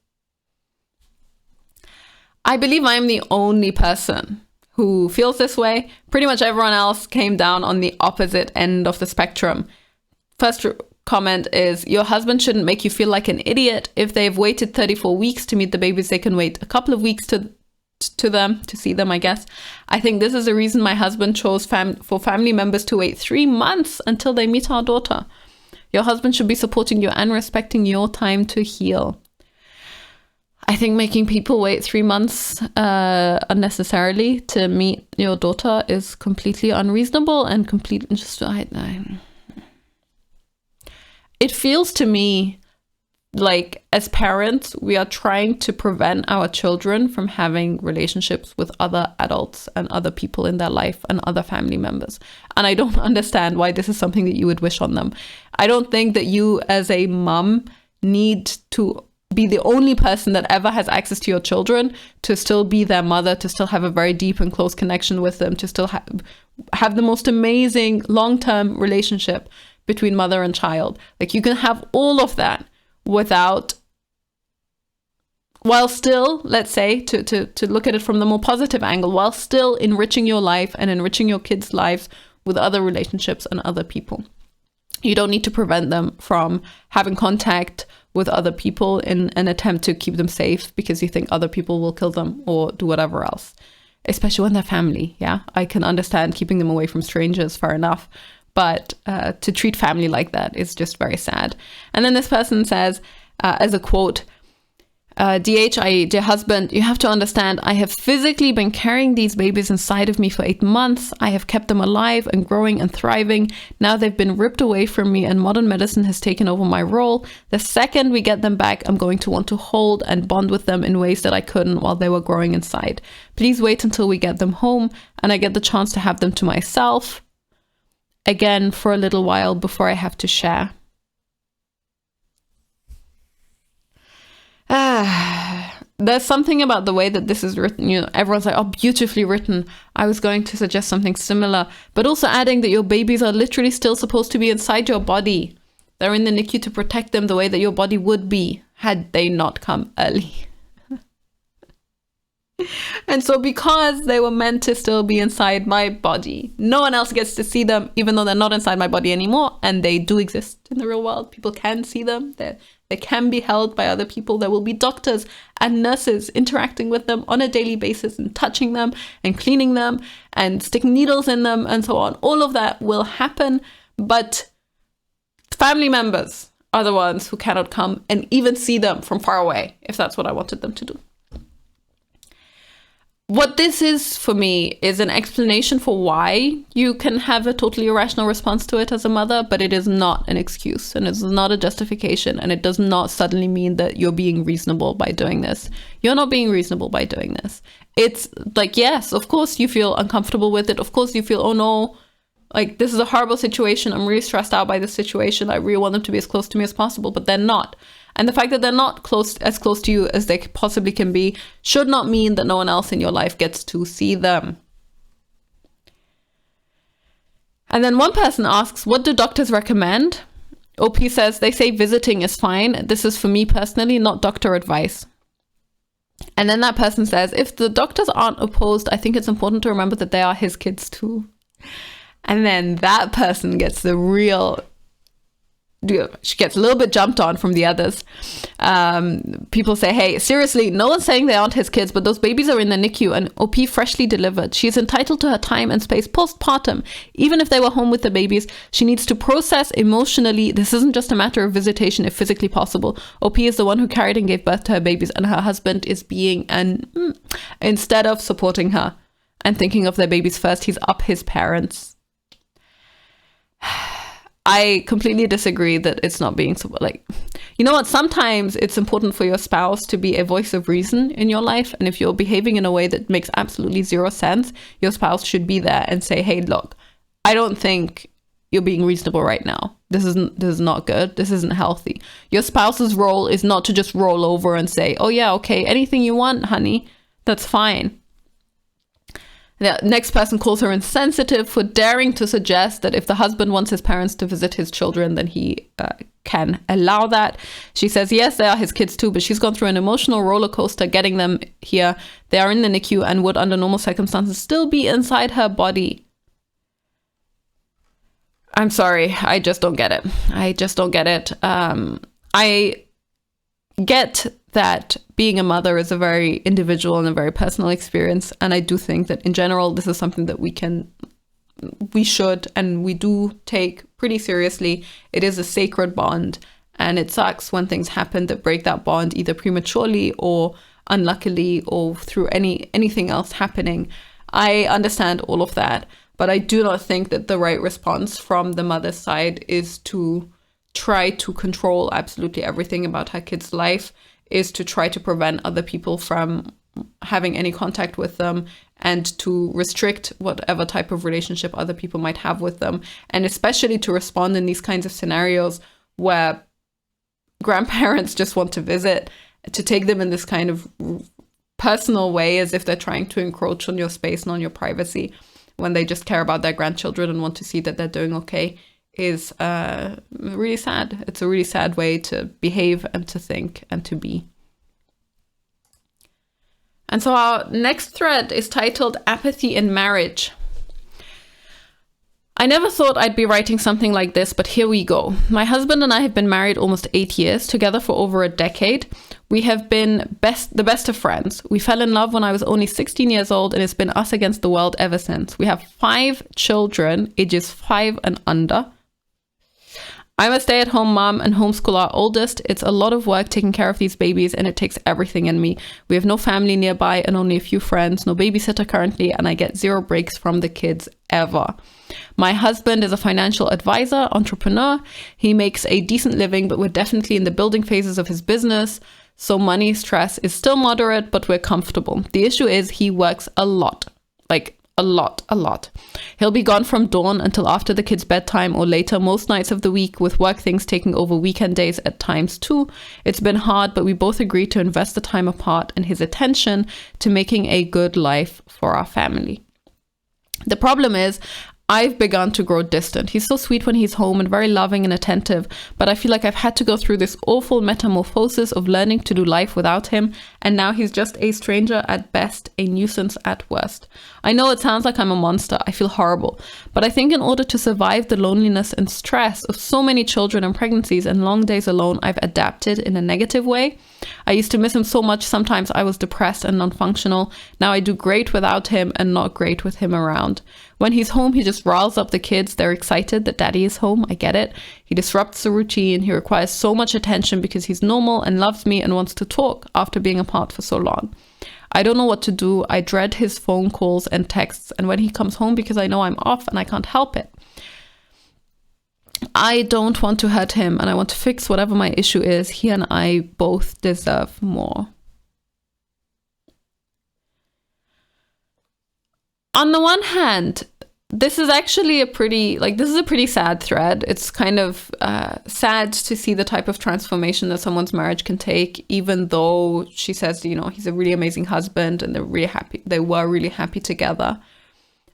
Speaker 1: I believe I'm the only person who feels this way. Pretty much everyone else came down on the opposite end of the spectrum. First comment is, your husband shouldn't make you feel like an idiot. If they've waited 34 weeks to meet the babies, they can wait a couple of weeks to see them, I guess. I think this is the reason my husband chose for family members to wait 3 months until they meet our daughter. Your husband should be supporting you and respecting your time to heal. I think making people wait 3 months unnecessarily to meet your daughter is completely unreasonable and completely just... It feels to me like, as parents, we are trying to prevent our children from having relationships with other adults and other people in their life and other family members. And I don't understand why this is something that you would wish on them. I don't think that you as a mum need to be the only person that ever has access to your children, to still be their mother, to still have a very deep and close connection with them, to still have the most amazing long-term relationship between mother and child. Like, you can have all of that while still, let's say, to look at it from the more positive angle, while still enriching your life and enriching your kids' lives with other relationships and other people. You don't need to prevent them from having contact with other people in an attempt to keep them safe because you think other people will kill them or do whatever else, especially when they're family. Yeah, I can understand keeping them away from strangers, fair enough. But to treat family like that is just very sad. And then this person says, as a quote, dear husband, you have to understand, I have physically been carrying these babies inside of me for 8 months. I have kept them alive and growing and thriving. Now they've been ripped away from me and modern medicine has taken over my role. The second we get them back, I'm going to want to hold and bond with them in ways that I couldn't while they were growing inside. Please wait until we get them home and I get the chance to have them to myself again for a little while before I have to share. There's something about the way that this is written, you know, everyone's like, oh, beautifully written. I was going to suggest something similar, but also adding that your babies are literally still supposed to be inside your body. They're in the NICU to protect them the way that your body would be had they not come early. And so because they were meant to still be inside my body, no one else gets to see them, even though they're not inside my body anymore, and they do exist in the real world. People can see them. They can be held by other people. There will be doctors and nurses interacting with them on a daily basis and touching them and cleaning them and sticking needles in them and so on. All of that will happen, but family members are the ones who cannot come and even see them from far away, if that's what I wanted them to do. What this is for me is an explanation for why you can have a totally irrational response to it as a mother, but it is not an excuse and it's not a justification, and it does not suddenly mean that you're being reasonable by doing this. You're not being reasonable by doing this. It's like, yes, of course you feel uncomfortable with it. Of course you feel, oh no, like this is a horrible situation. I'm really stressed out by this situation. I really want them to be as close to me as possible, but they're not. And the fact that they're not as close to you as they possibly can be should not mean that no one else in your life gets to see them. And then one person asks, what do doctors recommend? OP says, they say visiting is fine. This is for me personally, not doctor advice. And then that person says, if the doctors aren't opposed, I think it's important to remember that they are his kids too. And then that person gets the real... she gets a little bit jumped on from the others. People say, hey, seriously, no one's saying they aren't his kids, but those babies are in the NICU and OP freshly delivered. She's entitled to her time and space postpartum. Even if they were home with the babies, she needs to process emotionally. This isn't just a matter of visitation if physically possible. OP is the one who carried and gave birth to her babies, and her husband is being instead of supporting her and thinking of their babies first, he's up his parents. I completely disagree that it's not being like, you know what? Sometimes it's important for your spouse to be a voice of reason in your life. And if you're behaving in a way that makes absolutely zero sense, your spouse should be there and say, hey, look, I don't think you're being reasonable right now. This is not good. This isn't healthy. Your spouse's role is not to just roll over and say, oh yeah, okay, anything you want, honey, that's fine. The next person calls her insensitive for daring to suggest that if the husband wants his parents to visit his children, then he can allow that. She says, yes, they are his kids too, but she's gone through an emotional roller coaster getting them here. They are in the NICU and would, under normal circumstances, still be inside her body. I'm sorry, I just don't get it. I just don't get it. I get that being a mother is a very individual and a very personal experience. And I do think that in general, this is something that we should, and we do take pretty seriously. It is a sacred bond, and it sucks when things happen that break that bond either prematurely or unluckily or through anything else happening. I understand all of that, but I do not think that the right response from the mother's side is to try to control absolutely everything about her kid's life, is to try to prevent other people from having any contact with them, and to restrict whatever type of relationship other people might have with them. And especially to respond in these kinds of scenarios where grandparents just want to visit, to take them in this kind of personal way as if they're trying to encroach on your space and on your privacy, when they just care about their grandchildren and want to see that they're doing okay, is really sad. It's a really sad way to behave and to think and to be. And so our next thread is titled Apathy in Marriage. I never thought I'd be writing something like this, but here we go. My husband and I have been married almost 8 years, together for over a decade. We have been the best of friends. We fell in love when I was only 16 years old, and it's been us against the world ever since. We have 5 children, ages 5 and under. I'm a stay-at-home mom and homeschool our oldest. It's a lot of work taking care of these babies, and it takes everything in me. We have no family nearby and only a few friends, no babysitter currently, and I get 0 breaks from the kids ever. My husband is a financial advisor, entrepreneur. He makes a decent living, but we're definitely in the building phases of his business. So money stress is still moderate, but we're comfortable. The issue is he works a lot, like a lot. He'll be gone from dawn until after the kids' bedtime or later most nights of the week, with work things taking over weekend days at times too. It's been hard, but we both agreed to invest the time apart and his attention to making a good life for our family. The problem is, I've begun to grow distant. He's so sweet when he's home and very loving and attentive, but I feel like I've had to go through this awful metamorphosis of learning to do life without him, and now he's just a stranger at best, a nuisance at worst. I know it sounds like I'm a monster. I feel horrible, but I think in order to survive the loneliness and stress of so many children and pregnancies and long days alone, I've adapted in a negative way. I used to miss him so much. Sometimes I was depressed and non-functional. Now I do great without him and not great with him around. When he's home, he just riles up the kids. They're excited that daddy is home. I get it. He disrupts the routine. He requires so much attention because he's normal and loves me and wants to talk after being apart for so long. I don't know what to do. I dread his phone calls and texts, and when he comes home, because I know I'm off and I can't help it. I don't want to hurt him, and I want to fix whatever my issue is. He and I both deserve more. On the one hand, this is actually a pretty sad thread. It's kind of sad to see the type of transformation that someone's marriage can take, even though she says, he's a really amazing husband and they're really happy. They were really happy together.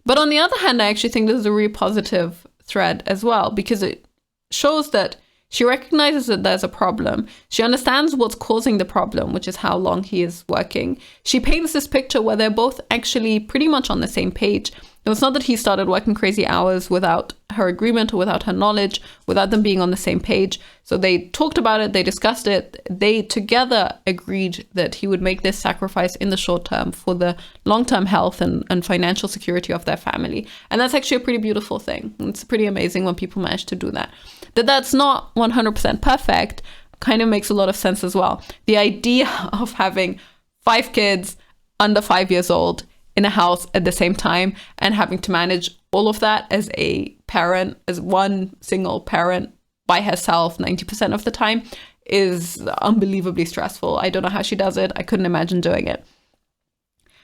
Speaker 1: But on the other hand, I actually think this is a really positive thread as well, because it shows that she recognizes that there's a problem. She understands what's causing the problem, which is how long he is working. She paints this picture where they're both actually pretty much on the same page. It's not that he started working crazy hours without her agreement or without her knowledge, without them being on the same page. So they talked about it, they discussed it, they together agreed that he would make this sacrifice in the short term for the long-term health and financial security of their family. And that's actually a pretty beautiful thing. It's pretty amazing when people manage to do that. That's not 100% perfect kind of makes a lot of sense as well. The idea of having 5 kids under 5 years old in a house at the same time and having to manage all of that as a parent, as one single parent by herself 90% of the time is unbelievably stressful. I don't know how she does it. I couldn't imagine doing it.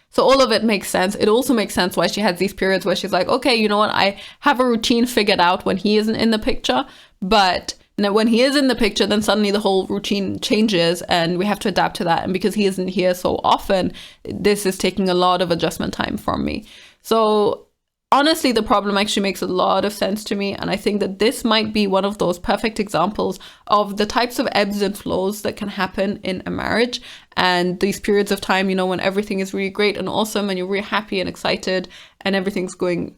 Speaker 1: So all of it makes sense. It also makes sense why she has these periods where she's like, okay, you know what? I have a routine figured out when he isn't in the picture, but when he is in the picture, then suddenly the whole routine changes and we have to adapt to that. And because he isn't here so often, this is taking a lot of adjustment time from me. So honestly, the problem actually makes a lot of sense to me. And I think that this might be one of those perfect examples of the types of ebbs and flows that can happen in a marriage. And these periods of time, when everything is really great and awesome and you're really happy and excited and everything's going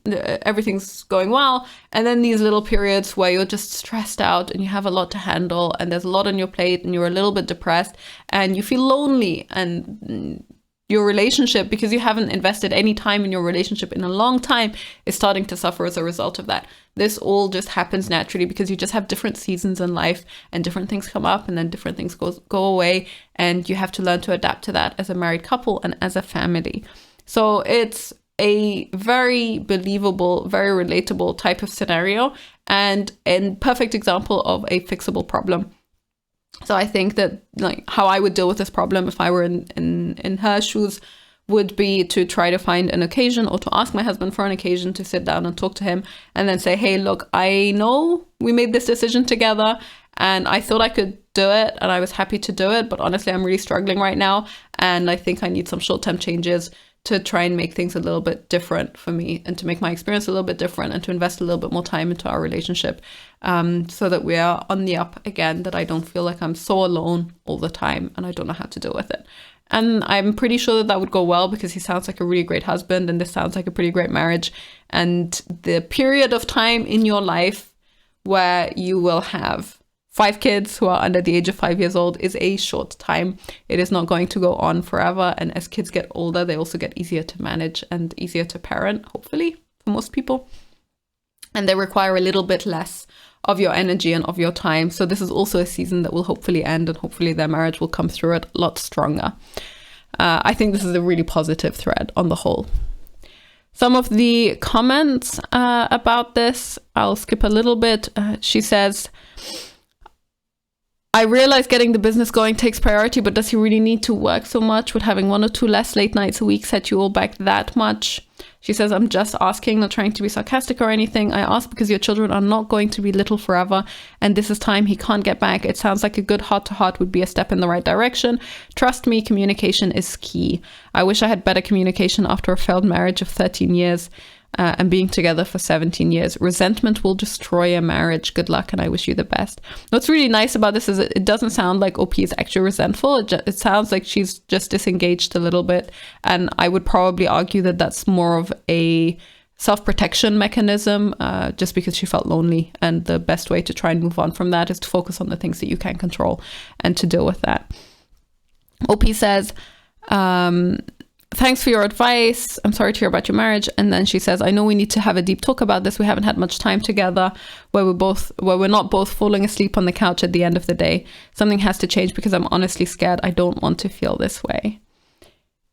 Speaker 1: well. And then these little periods where you're just stressed out and you have a lot to handle and there's a lot on your plate and you're a little bit depressed and you feel lonely, and your relationship, because you haven't invested any time in your relationship in a long time, is starting to suffer as a result of that. This all just happens naturally because you just have different seasons in life and different things come up and then different things go away, and you have to learn to adapt to that as a married couple and as a family. So it's a very believable, very relatable type of scenario and a perfect example of a fixable problem. So I think that like how I would deal with this problem if I were in her shoes would be to try to find an occasion, or to ask my husband for an occasion to sit down and talk to him and then say, hey, look, I know we made this decision together and I thought I could do it and I was happy to do it, but honestly, I'm really struggling right now and I think I need some short-term changes to try and make things a little bit different for me and to make my experience a little bit different and to invest a little bit more time into our relationship, so that we are on the up again, that I don't feel like I'm so alone all the time and I don't know how to deal with it. And I'm pretty sure that would go well because he sounds like a really great husband and this sounds like a pretty great marriage. And the period of time in your life where you will have 5 kids who are under the age of 5 years old is a short time. It is not going to go on forever. And as kids get older, they also get easier to manage and easier to parent, hopefully, for most people. And they require a little bit less of your energy and of your time. So this is also a season that will hopefully end, and hopefully their marriage will come through it a lot stronger. I think this is a really positive thread on the whole. Some of the comments about this, I'll skip a little bit. She says, I realize getting the business going takes priority, but does he really need to work so much? Would having 1 or 2 less late nights a week set you all back that much? She says, I'm just asking, not trying to be sarcastic or anything. I ask because your children are not going to be little forever, and this is time he can't get back. It sounds like a good heart-to-heart would be a step in the right direction. Trust me, communication is key. I wish I had better communication after a failed marriage of 13 years. And being together for 17 years. Resentment will destroy a marriage. Good luck, and I wish you the best. What's really nice about this is it doesn't sound like OP is actually resentful. It sounds like she's just disengaged a little bit. And I would probably argue that that's more of a self-protection mechanism, just because she felt lonely. And the best way to try and move on from that is to focus on the things that you can control and to deal with that. OP says, thanks for your advice. I'm sorry to hear about your marriage. And then she says, I know we need to have a deep talk about this. We haven't had much time together where we're not both falling asleep on the couch at the end of the day. Something has to change because I'm honestly scared. I don't want to feel this way.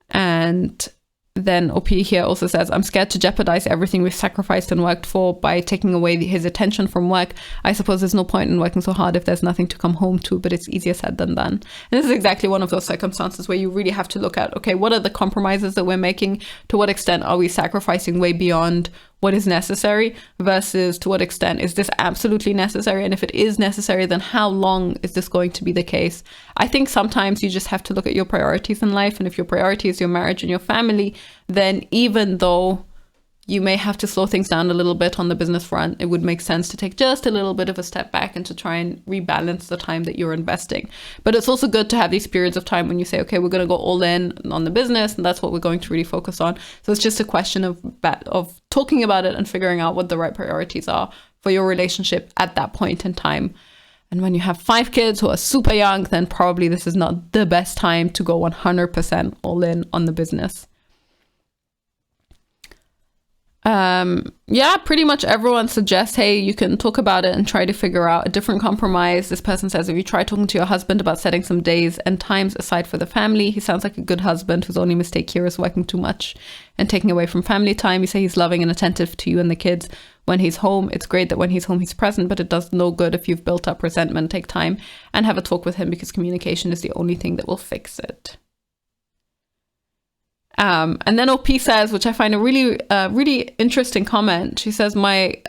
Speaker 1: And then OP here also says, I'm scared to jeopardize everything we've sacrificed and worked for by taking away his attention from work. I suppose there's no point in working so hard if there's nothing to come home to, but it's easier said than done. And this is exactly one of those circumstances where you really have to look at, okay, what are the compromises that we're making? To what extent are we sacrificing way beyond what is necessary versus to what extent is this absolutely necessary? And if it is necessary, then how long is this going to be the case? I think sometimes you just have to look at your priorities in life. And if your priority is your marriage and your family, then even though you may have to slow things down a little bit on the business front, it would make sense to take just a little bit of a step back and to try and rebalance the time that you're investing. But it's also good to have these periods of time when you say, okay, we're going to go all in on the business and that's what we're going to really focus on. So it's just a question of talking about it and figuring out what the right priorities are for your relationship at that point in time. And when you have 5 kids who are super young, then probably this is not the best time to go 100% all in on the business. Yeah, pretty much everyone suggests, hey, you can talk about it and try to figure out a different compromise. This person says, if you try talking to your husband about setting some days and times aside for the family, he sounds like a good husband whose only mistake here is working too much and taking away from family time. You say he's loving and attentive to you and the kids when he's home. It's great that when he's home, he's present, but it does no good if you've built up resentment. Take time and have a talk with him because communication is the only thing that will fix it. And then OP says, which I find a really interesting comment. She says, my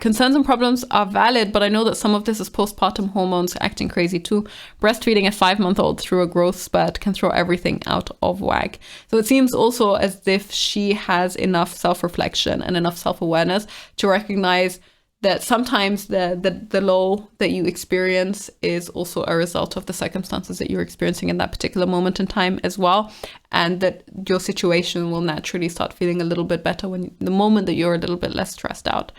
Speaker 1: concerns and problems are valid, but I know that some of this is postpartum hormones acting crazy too. Breastfeeding a 5-month-old through a growth spurt can throw everything out of whack. So it seems also as if she has enough self-reflection and enough self-awareness to recognize that sometimes the low that you experience is also a result of the circumstances that you're experiencing in that particular moment in time as well, and that your situation will naturally start feeling a little bit better the moment that you're a little bit less stressed out.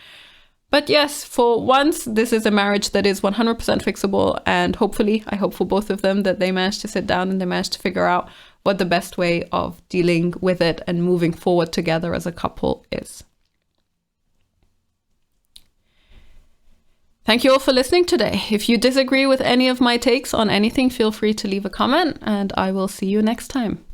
Speaker 1: But yes, for once, this is a marriage that is 100% fixable, and hopefully, I hope for both of them that they manage to sit down and they manage to figure out what the best way of dealing with it and moving forward together as a couple is. Thank you all for listening today. If you disagree with any of my takes on anything, feel free to leave a comment, and I will see you next time.